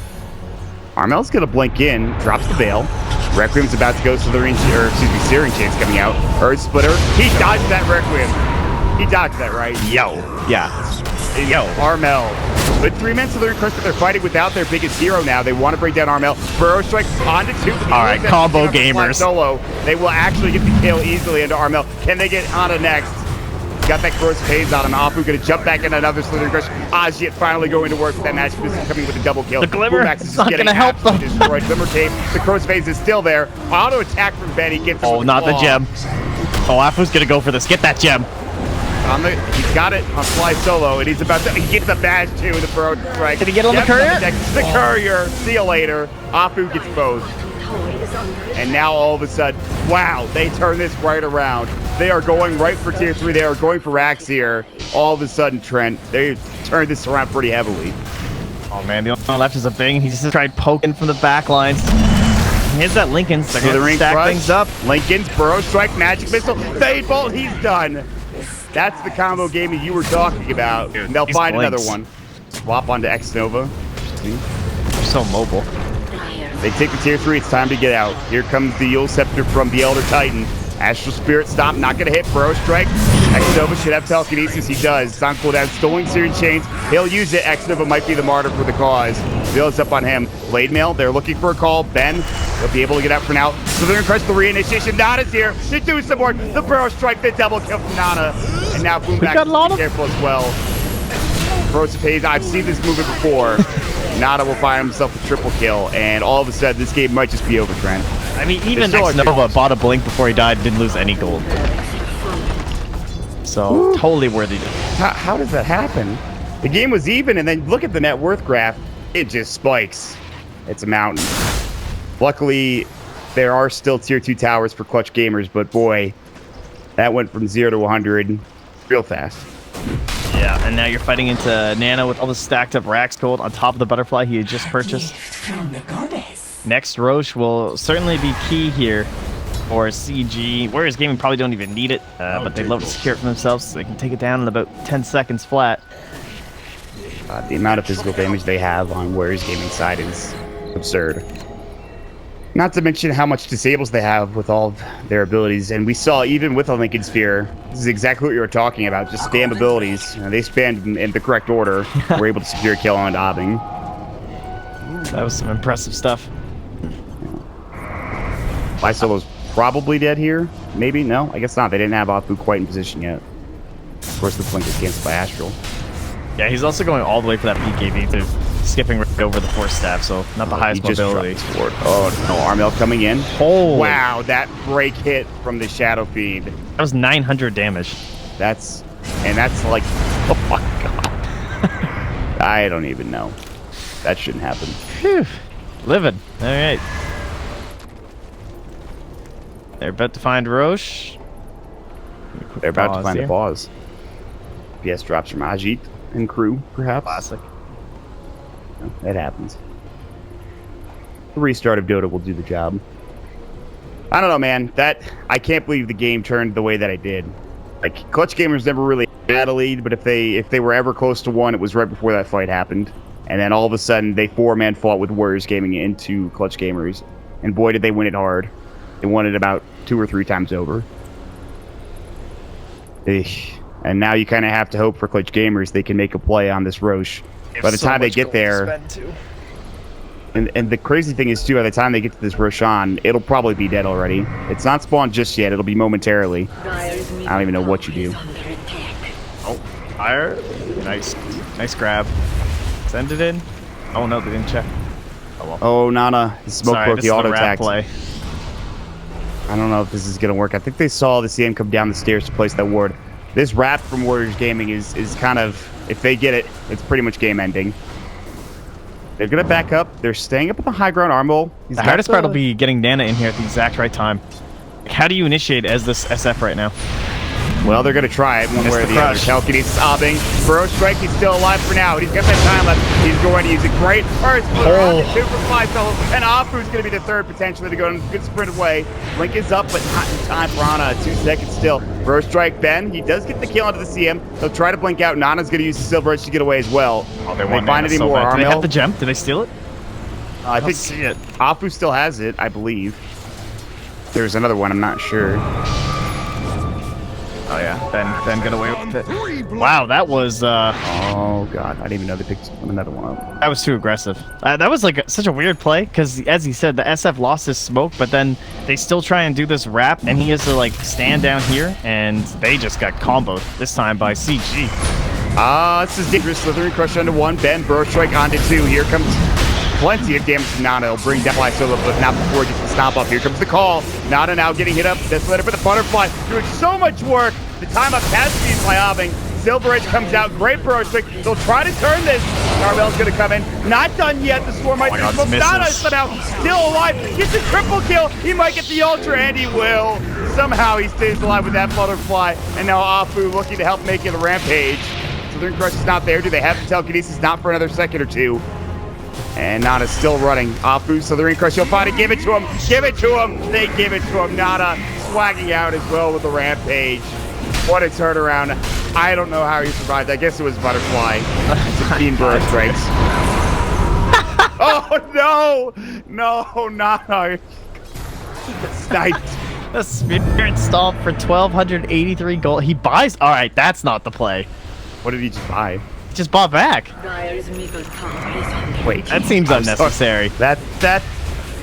Armel's gonna blink in, drops the veil. Requiem's about to go Slithering, or excuse me, Searing Chain's coming out. Earth Splitter. He dodged that Requiem. He dodged that, right? Yo. Yeah. Yo. Armel. With 3 men Slithering Crush, but they're fighting without their biggest hero now. They want to break down Armel. Burrow Strike onto 2. All right, combo gamers. Solo. They will actually get the kill easily into Armel. Can they get Ana next? He's got that corrosive haze on him. Apu gonna jump back in another Slithering Crush. Ajit finally going to work with that match. This is coming with a double kill. The Glimmer is not gonna help them. Destroyed. Glimmer Cape. The corosive haze is still there. Auto attack from Ben. He gets. Oh, not the gem. Oh, Afu's gonna go for this. Get that gem. He's got it on Fly Solo, and he's about to. He gets a badge too. The Burrow Strike. Did he get on the courier? The courier. See you later. Apu gets both. And now all of a sudden, wow, they turn this right around. They are going right for tier 3. They are going for Rax here. All of a sudden, Trent, they turned this around pretty heavily. Oh man, the only one left is a Bing. He just tried poking from the back lines. Here's that Lincoln's. They're gonna stack things up. Lincoln's Burrow Strike, Magic Missile, Fade Bolt. He's done. That's the combo game that you were talking about. Dude, they'll find blinks. another one. Swap onto X Nova. They're so mobile. They take the tier 3. It's time to get out. Here comes the Yule Scepter from the Elder Titan. Astral Spirit Stomp, not going to hit. Burrow Strike. X Nova should have telekinesis. He does. It's on cooldown. Stolen Searing Chains. He'll use it. X Nova might be the martyr for the cause. Builds up on him. Blade Mail. They're looking for a call. Ben. They'll be able to get out for now. So they're going to crush the reinitiation. Nana's here. They do some more. The Burrow Strike. The double kill from Nana. And now Boomback is careful as well. Corrosive Haze. I've seen this movie before. Nana will find himself a triple kill, and all of a sudden, this game might just be over, Trent. I mean, even X Nova bought a blink before he died, didn't lose any gold. So, totally worthy. How does that happen? The game was even, and then look at the net worth graph. It just spikes. It's a mountain. Luckily, there are still tier 2 towers for Clutch Gamers, but boy, that went from 0 to 100 real fast. Yeah, and now you're fighting into Nana with all the stacked up Rax gold on top of the butterfly he had just purchased. Next Roche will certainly be key here for CG. Warriors Gaming probably don't even need it, but they'd love to secure it for themselves so they can take it down in about 10 seconds flat. The amount of physical damage they have on Warriors Gaming side is absurd. Not to mention how much disables they have with all of their abilities. And we saw, even with a Lincoln Sphere, this is exactly what you were talking about, just spam abilities. They spammed in the correct order. We're able to secure a kill on Dobbing. That was some impressive stuff. Fly Solo's probably dead here. Maybe? No? I guess not. They didn't have Apu quite in position yet. Of course, the blink is canceled by Astral. Yeah, he's also going all the way for that PKB too. Skipping right over the force staff, so not the highest mobility. Oh, no, Armel coming in. Holy. Wow, that break hit from the Shadow Fiend. That was 900 damage. That's like, oh my god. I don't even know. That shouldn't happen. Phew. Livid. All right. They're about to find Roche. They're about to find a pause. PS drops from Ajit and crew, perhaps. Classic. That happens. The restart of Dota will do the job. I don't know, man. I can't believe the game turned the way that it did. Like, Clutch Gamers never really had a lead, but if they were ever close to one, it was right before that fight happened. And then all of a sudden, they 4-man fought with Warriors Gaming into Clutch Gamers. And boy, did they win it hard. They won it about 2 or 3 times over. And now you kind of have to hope for Clutch Gamers they can make a play on this Roche. By the time they get there, and the crazy thing is too, by the time they get to this Roshan, it'll probably be dead already. It's not spawned just yet. It'll be momentarily. I don't even know what you do. Oh, fire! Nice grab. Send it in. Oh no, they didn't check. Oh well. Oh, Nana, the smoke broke the auto attack. Play. I don't know if this is gonna work. I think they saw the CM come down the stairs to place that ward. This wrap from Warriors Gaming is kind of, if they get it, it's pretty much game ending. They're going to back up. They're staying up on the high ground Armol. The hardest part will be getting Nana in here at the exact right time. How do you initiate as this SF right now? Well, they're going to try it one way or the other. Telekinesis obbing. Burrow Strike, he's still alive for now. He's got that time left. He's going to use a great first. Two for Fly Solo. And Apu's going to be the third potentially to go in a good sprint away. Blink is up, but not in time for Ana. 2 seconds still. Burrow Strike, Ben. He does get the kill onto the CM. They'll try to blink out. Nana's going to use the Silver Edge to get away as well. Oh, they find any more. Do they have the gem? Did they steal it? I think see it. Apu still has it, I believe. There's another one. I'm not sure. Oh yeah, Ben got away with it. Wow, that was oh god, I didn't even know they picked another one up. That was too aggressive. That was like such a weird play, because as he said, the SF lost his smoke, but then they still try and do this wrap, and he has to like stand down here, and they just got comboed, this time by CG. This is dangerous. Slithering Crush onto 1, Ben, Burrow Strike onto 2. Here comes plenty of damage to Nana. It'll bring down Fly Solo, but not before it gets the stomp up. Here comes the call. Nana now getting hit up. Desolator for the Butterfly. Doing so much work. The time up has been by Obbing. Silver Edge comes out. Great Burrow Strike. They'll try to turn this. Carvel's going to come in. Not done yet. The Storm might be Nana somehow still alive. Gets a triple kill. He might get the Ultra, and he will. Somehow he stays alive with that Butterfly. And now Apu looking to help make it a Rampage. Southern Crush is not there. Do they have the telekinesis? Not for another second or two. And Nana's still running. Apu, Southern Crush, you'll find it. Give it to him. Give it to him. They give it to him. Nana swagging out as well with the Rampage. What a turnaround. I don't know how he survived. I guess it was Butterfly. 16 Burrow Strikes. Oh, no. No, Nana. Sniped. The Spirit Stomp for 1,283 gold. He buys? All right, that's not the play. What did he just buy? He just bought back. Wait, that seems unnecessary. That.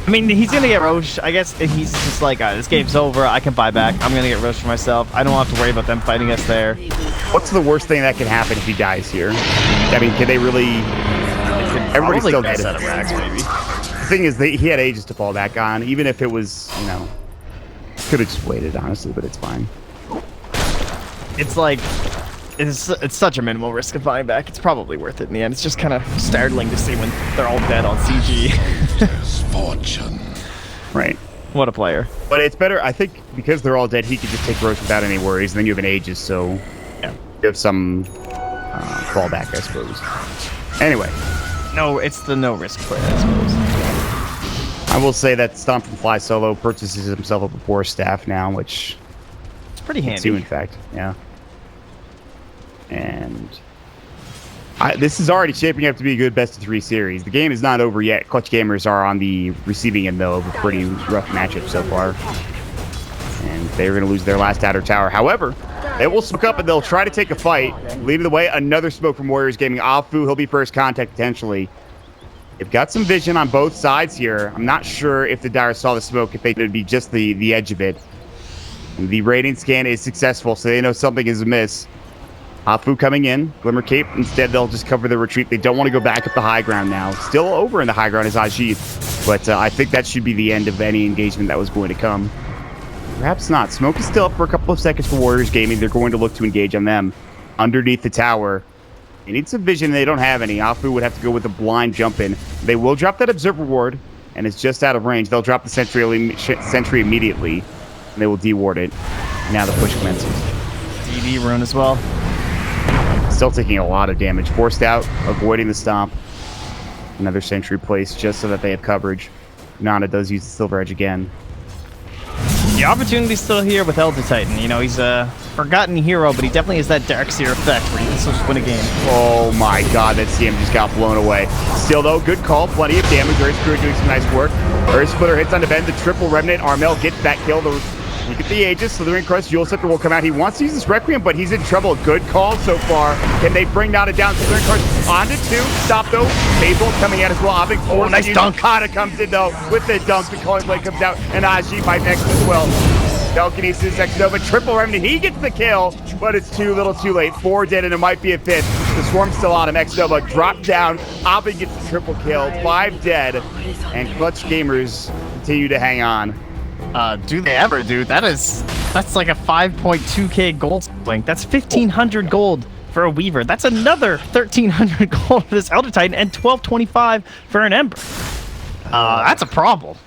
I mean, he's gonna get Roche. I guess if he's just like, this game's over, I can buy back. I'm gonna get Roche for myself. I don't have to worry about them fighting us there. What's the worst thing that can happen if he dies here? I mean, can they really? Everybody's still dead. Set of racks, maybe. The thing is, he had ages to fall back on. Even if it was, you know, could have just waited, honestly, but it's fine. It's like. It's such a minimal risk of buying back. It's probably worth it in the end. It's just kind of startling to see when they're all dead on CG. Fortune. Right. What a player. But it's better, I think, because they're all dead, he could just take Roche without any worries, and then you have an Aegis, so yeah, you have some fallback, I suppose. Anyway. No, it's the no-risk player, I suppose. I will say that Stomp from Fly Solo purchases himself up a 4 staff now, which... It's pretty handy. 2, in fact, yeah. And this is already shaping up to be a good best-of-3 series. The game is not over yet. Clutch Gamers are on the receiving end, though, of a pretty rough matchup so far. And they're going to lose their last outer tower. However, they will smoke up and they'll try to take a fight. Leading the way, another smoke from Warriors Gaming. Afu, he'll be first contact, potentially. They've got some vision on both sides here. I'm not sure if the Dire saw the smoke, if they would be just the edge of it. And the rating scan is successful, so they know something is amiss. Afu coming in, Glimmer Cape. Instead, they'll just cover the retreat. They don't want to go back up the high ground now. Still over in the high ground is Ajit, but I think that should be the end of any engagement that was going to come. Perhaps not. Smoke is still up for a couple of seconds for Warriors Gaming. They're going to look to engage on them underneath the tower. They need some vision. They don't have any. Afu would have to go with a blind jump in. They will drop that Observer Ward, and it's just out of range. They'll drop the Sentry immediately, and they will deward it. Now the push commences. DD rune as well. Still taking a lot of damage. Forced out, avoiding the stomp. Another Sentry placed just so that they have coverage. Nana does use the Silver Edge again. The opportunity's still here with Elder Titan. You know, he's a forgotten hero, but he definitely has that Darkseer effect where he can still just win a game. Oh my god, that CM just got blown away. Still though, good call, plenty of damage. Earth Spirit doing some nice work. Earth Splitter hits on the bend, the triple Remnant. Armel gets that kill. The Look at the Aegis. Slithering Crest. Jewel Scepter will come out. He wants to use this Requiem, but he's in trouble. Good call so far. Can they bring Nada down? Slithering Crest onto 2. Stop though. Basil coming out as well. Big force. Nice dunk. Kata comes in though with the dunk. The calling play comes out, and Aji might next as well. Telekinesis, X-Nova, triple remnant. He gets the kill, but it's too little too late. 4 dead, and it might be a 5th. The Swarm's still on him. X-Nova dropped down. Abin gets the triple kill. 5 dead, and Clutch Gamers continue to hang on. Do they ever, dude? That's like a 5.2k gold link. That's 1,500 gold for a Weaver. That's another 1,300 gold for this Elder Titan, and 1,225 for an Ember. That's a problem.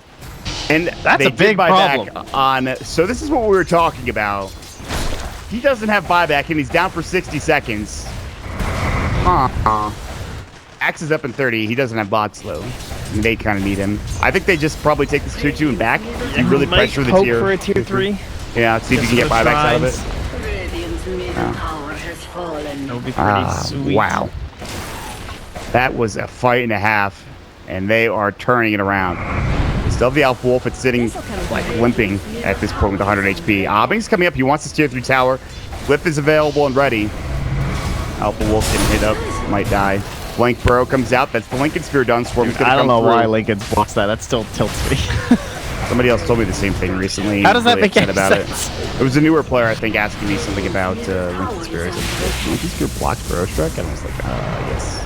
And that's a big problem. On, so this is what we were talking about. He doesn't have buyback, and he's down for 60 seconds. Axe is up in 30. He doesn't have bots, though. And they kind of need him. I think they just probably take this 2-2 and back and really pressure the tier. For a tier 3. Yeah, let's see if you can get buybacks out of it. Radiant's middle tower has fallen. That would be pretty sweet. Wow. That was a fight and a half, and they are turning it around. Still have the Alpha Wolf. It's sitting like limping at this point with 100 HP. Abing's coming up. He wants this tier 3 tower. Lift is available and ready. Alpha Wolf can hit up. Might die. Blank Burrow comes out. That's the Lincoln Sphere done. Swarm's gonna I don't know come why through. Lincoln blocks that. That still tilts me. Somebody else told me the same thing recently. How does that make any about sense? It was a newer player, I think, asking me something about Lincoln Sphere. I was like, Lincoln Sphere blocked Burrow Struck? And I was like, yes.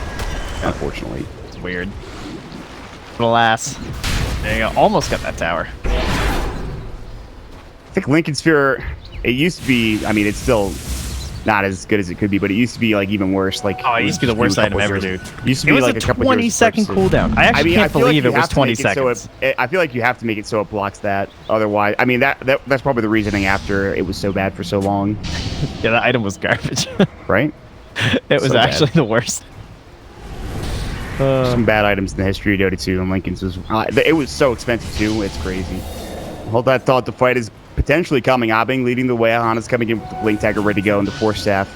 Unfortunately. It's weird. But alas. There you go. Almost got that tower. I think Lincoln Sphere, it used to be, I mean, it's still not as good as it could be, but it used to be like even worse. Like, Oh, it used to be the worst item ever, dude. Used to It be was like a a couple 20-second cooldown. I actually can't believe it was 20 seconds. I feel like you have to make it so it blocks that. Otherwise, I mean, that's probably the reasoning after it was so bad for so long. Yeah, that item was garbage. Right? It was So actually bad. the worst. Some bad items in the history of Dota 2, and Lincoln's was it was so expensive too. It's crazy. Hold that thought. The fight is potentially coming. Abing leading the way. Hana's coming in with the Blink Tagger ready to go, and the Force Staff.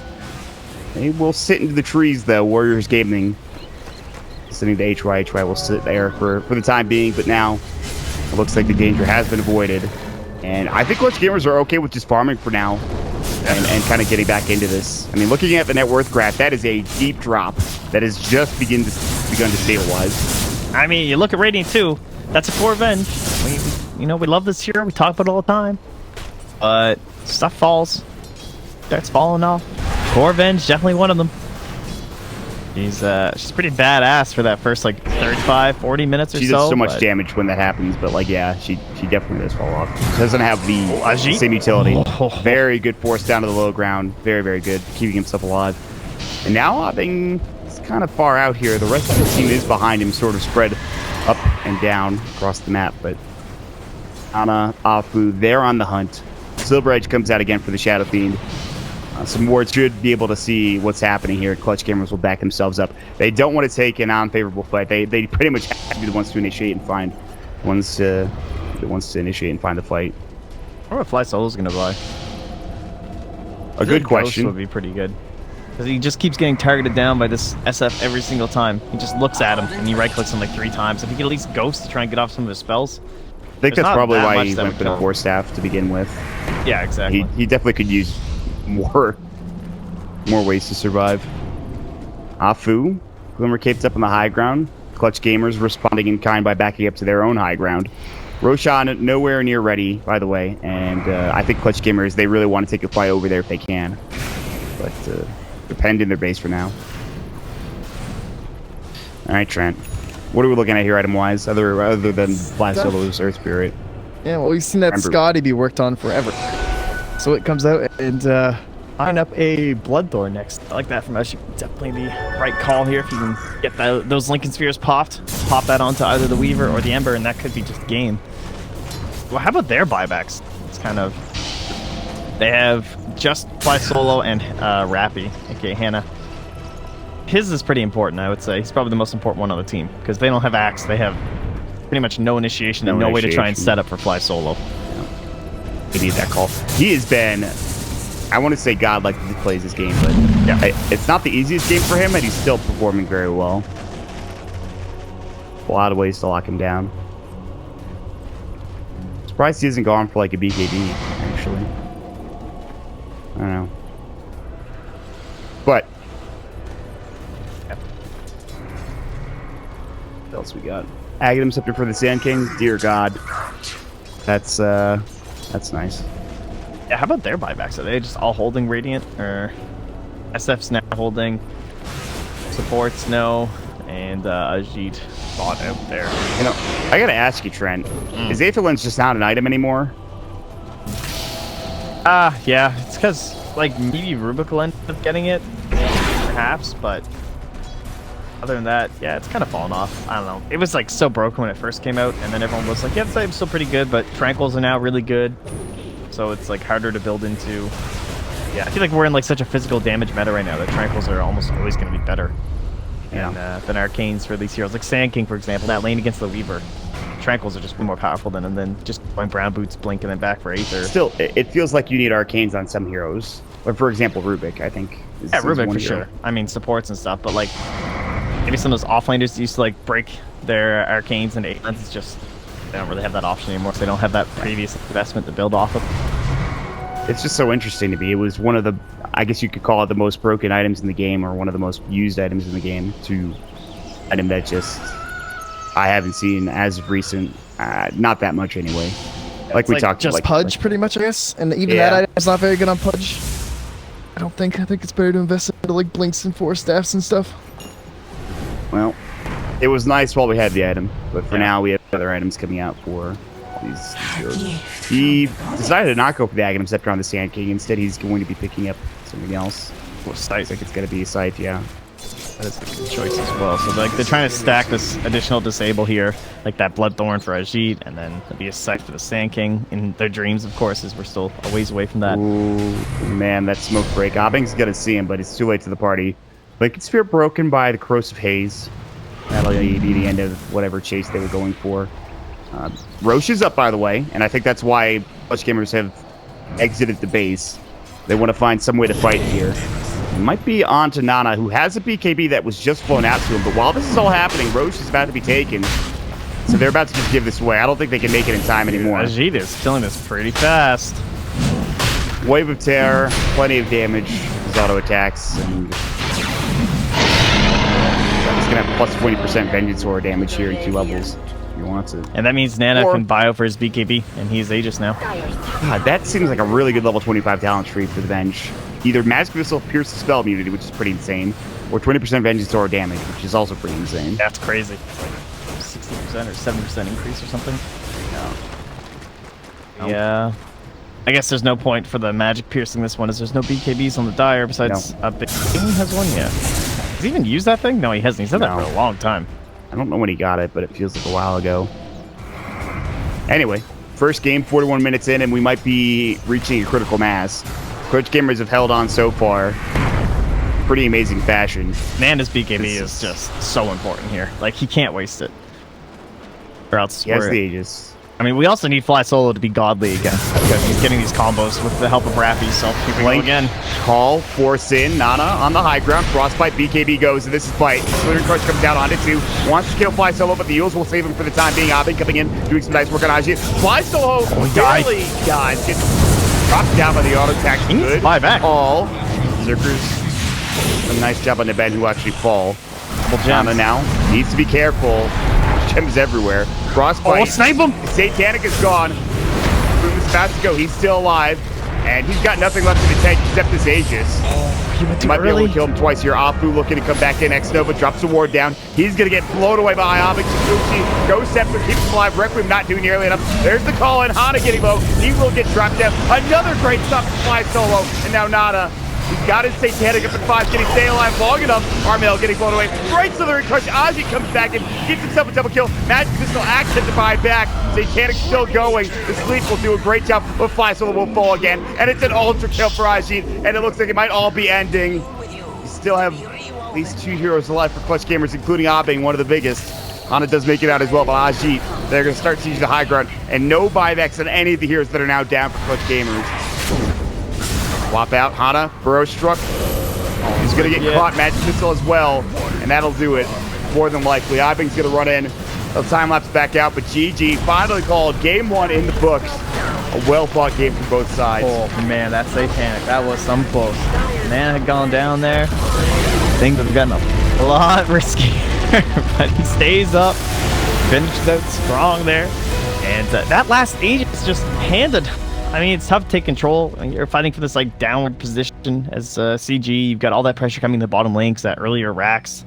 They will sit into the trees though. Warriors Gaming sitting to HY. HY will sit there for the time being, but now it looks like the danger has been avoided, and I think Clutch Gamers are okay with just farming for now. And kind of getting back into this. I mean, looking at the net worth graph, that is a deep drop that has just begun to stabilize. I mean, you look at Radiant 2, that's a core revenge. We love this here. We talk about it all the time. But stuff falls. Starts falling off. Core revenge, definitely one of them. She's pretty badass for that first like 35, 40 minutes or so. She does so much damage when that happens, but like, yeah, she definitely does fall off. She doesn't have the same utility. Very good force down to the low ground. Very, very good. Keeping himself alive. And now Abing is kind of far out here. The rest of the team is behind him, sort of spread up and down across the map. But Ana, Afu, they're on the hunt. Silver Edge comes out again for the Shadow Fiend. Some wards should be able to see what's happening here. Clutch Gamers will back themselves up. They don't want to take an unfavorable fight. They pretty much have to be the ones to initiate and find the fight. I wonder if Fly Solo's gonna buy. A good question. Would be pretty good. Because he just keeps getting targeted down by this SF every single time. He just looks at him and he right clicks him like 3 times. If he could at least ghost to try and get off some of his spells. I think that's probably why he went for the Force Staff to begin with. Yeah, exactly. He definitely could use more ways to survive. Afu, Glimmer caped up on the high ground. Clutch Gamers responding in kind by backing up to their own high ground. Roshan nowhere near ready, by the way, and I think Clutch Gamers, they really want to take a fly over there if they can, but they're penned in their base for now. All right, Trent, what are we looking at here item-wise, other than Fly Solo's Earth Spirit? Yeah, well, we've seen that Scotty be worked on forever. So it comes out and line up a Bloodthorn next. I like that from us. Definitely the right call here. If you can get those Lincoln Spheres popped, pop that onto either the Weaver or the Ember, and that could be just game. Well, how about their buybacks? It's kind of... They have just Fly Solo and Rappy, aka Hannah. His is pretty important, I would say. He's probably the most important one on the team, because they don't have Axe. They have pretty much no initiation and no way to try and set up for Fly Solo. He needs that call. He has been, I want to say godlike as he plays this game, but yeah, it's not the easiest game for him, and he's still performing very well. A lot of ways to lock him down. Surprised he hasn't gone for like a BKB, actually. I don't know. But what else we got? Aghanim Scepter for the Sand King. Dear God, that's nice. Yeah, how about their buybacks? Are they just all holding Radiant, or SF's now holding? Supports no, and Ajit bought out there. You know, I gotta ask you, Trent. Is Aether Lens just not an item anymore? Yeah, it's because like maybe Rubik will end up getting it, perhaps, but other than that, yeah, it's kind of fallen off. I don't know. It was like so broken when it first came out, and then everyone was like, yeah, this item's still pretty good, but Tranquils are now really good. So it's like harder to build into. Yeah, I feel like we're in like such a physical damage meta right now that Tranquils are almost always going to be better than Arcanes for these heroes. Like Sand King, for example, that lane against the Weaver. Tranquils are just way more powerful than, and then just going Brown Boots, Blink, and then back for Aether. Still, it feels like you need Arcanes on some heroes. But for example, Rubik, I think. Yeah, Rubik for sure. I mean, supports and stuff, but like maybe some of those offlaners used to like break their Arcanes and Aether. It's just they don't really have that option anymore, so they don't have that previous investment to build off of. It's just so interesting to me. It was one of the, I guess you could call it the most broken items in the game, or one of the most used items in the game, to item that just I haven't seen as of recent. Not that much anyway. Like we talked just like, Pudge pretty much, I guess. And even that item's not very good on Pudge. I think it's better to invest into like Blinks and Force Staffs and stuff. Well, it was nice while we had the item, but for now we have other items coming out for these heroes. He decided to not go for the Aghanim Scepter on the Sand King. Instead, he's going to be picking up something else. Well, Scythe. I think it's going to be a Scythe, yeah. That is a good choice as well. So like they're trying to stack this additional disable here, like that Bloodthorn for Ajit, and then it'll be a Scythe for the Sand King. In their dreams, of course, as we're still a ways away from that. Ooh, man, that smoke break. Abing's going to see him, but it's too late to the party. Liquid Sphere broken by the Corrosive Haze. That'll be the end of whatever chase they were going for. Roche is up, by the way, and I think that's why Clutch Gamers have exited the base. They want to find some way to fight here. It might be on to Nana, who has a BKB that was just flown out to him, but while this is all happening, Roche is about to be taken. So they're about to just give this away. I don't think they can make it in time anymore. Ajit is killing this pretty fast. Wave of Terror, plenty of damage, his auto attacks, and he's going to have plus 20% Vengeance Aura damage here in 2 levels. He wants it. And that means Nana can bio for his BKB, and he's Aegis now. God, that seems like a really good level 25 talent tree for the bench. Either Magic Missile, Pierce the Spell immunity, which is pretty insane, or 20% Vengeance Aura damage, which is also pretty insane. That's crazy. It's like 60% or 70% increase or something. No. Yeah. I guess there's no point for the magic piercing this one, as there's no BKBs on the Dire besides a big thing has one. Yeah. Has he even used that thing? No, he hasn't. He's had that for a long time. I don't know when he got it, but it feels like a while ago. Anyway, first game, 41 minutes in, and we might be reaching a critical mass. Clutch Gamers have held on so far. Pretty amazing fashion. Nana's BKB is just so important here. Like, he can't waste it. Or else he has the Aegis. I mean, we also need Fly Solo to be godly again, because he's getting these combos with the help of Rappy, so here we go again. Call, force in, Nana on the high ground, Frostbite, BKB goes, and this is fight. Slither Crush comes down onto 2, wants to kill Fly Solo, but the Eels will save him for the time being. Abin coming in, doing some nice work on Ajit. Fly Solo, barely, guys, gets dropped down by the auto attack. Good. Fly back. All. Zerkers, a nice job on the Ben who actually fall. Nana now needs to be careful. Gems everywhere. Frostbite. Oh, snipe him! Satanic is gone. Boom is about to go. He's still alive. And he's got nothing left in the tank except his Aegis. He went too might early. be able to kill him twice here. Apu looking to come back in. X-Nova drops the ward down. He's going to get blown away by Ionic. Tsukuchi. Ghost Scepter keeps him alive. Requiem not doing nearly enough. There's the call in. Hana getting low. He will get dropped down. Another great stop to Fly Solo. And now Nana. He's got his Satanic up at 5. Can he stay alive long enough? Armel getting blown away. Great Slithering Crush. Aji comes back in. Gets himself a double kill. Magic Missile acts to buy back. Satanic still going. The Sleep will do a great job. But Fly Solo will fall again. And it's an ultra kill for Aji. And it looks like it might all be ending. We still have these 2 heroes alive for Clutch Gamers, including Abing, one of the biggest. Hana does make it out as well, but Ajit, they're going to start sieging the high ground. And no buybacks on any of the heroes that are now down for Clutch Gamers. Swap out, Hana, Burrow struck. He's going to get caught, Magic Missile as well, and that'll do it, more than likely. Ibing's going to run in, they'll time-lapse back out, but GG finally called game 1 in the books. A well-fought game from both sides. Oh man, that satanic. That was some close. Man had gone down there. Things have gotten a lot riskier, but he stays up, finishes out strong there, and that last stage is just handed. I mean, it's tough to take control. You're fighting for this like downward position as CG. You've got all that pressure coming to the bottom lane because that earlier racks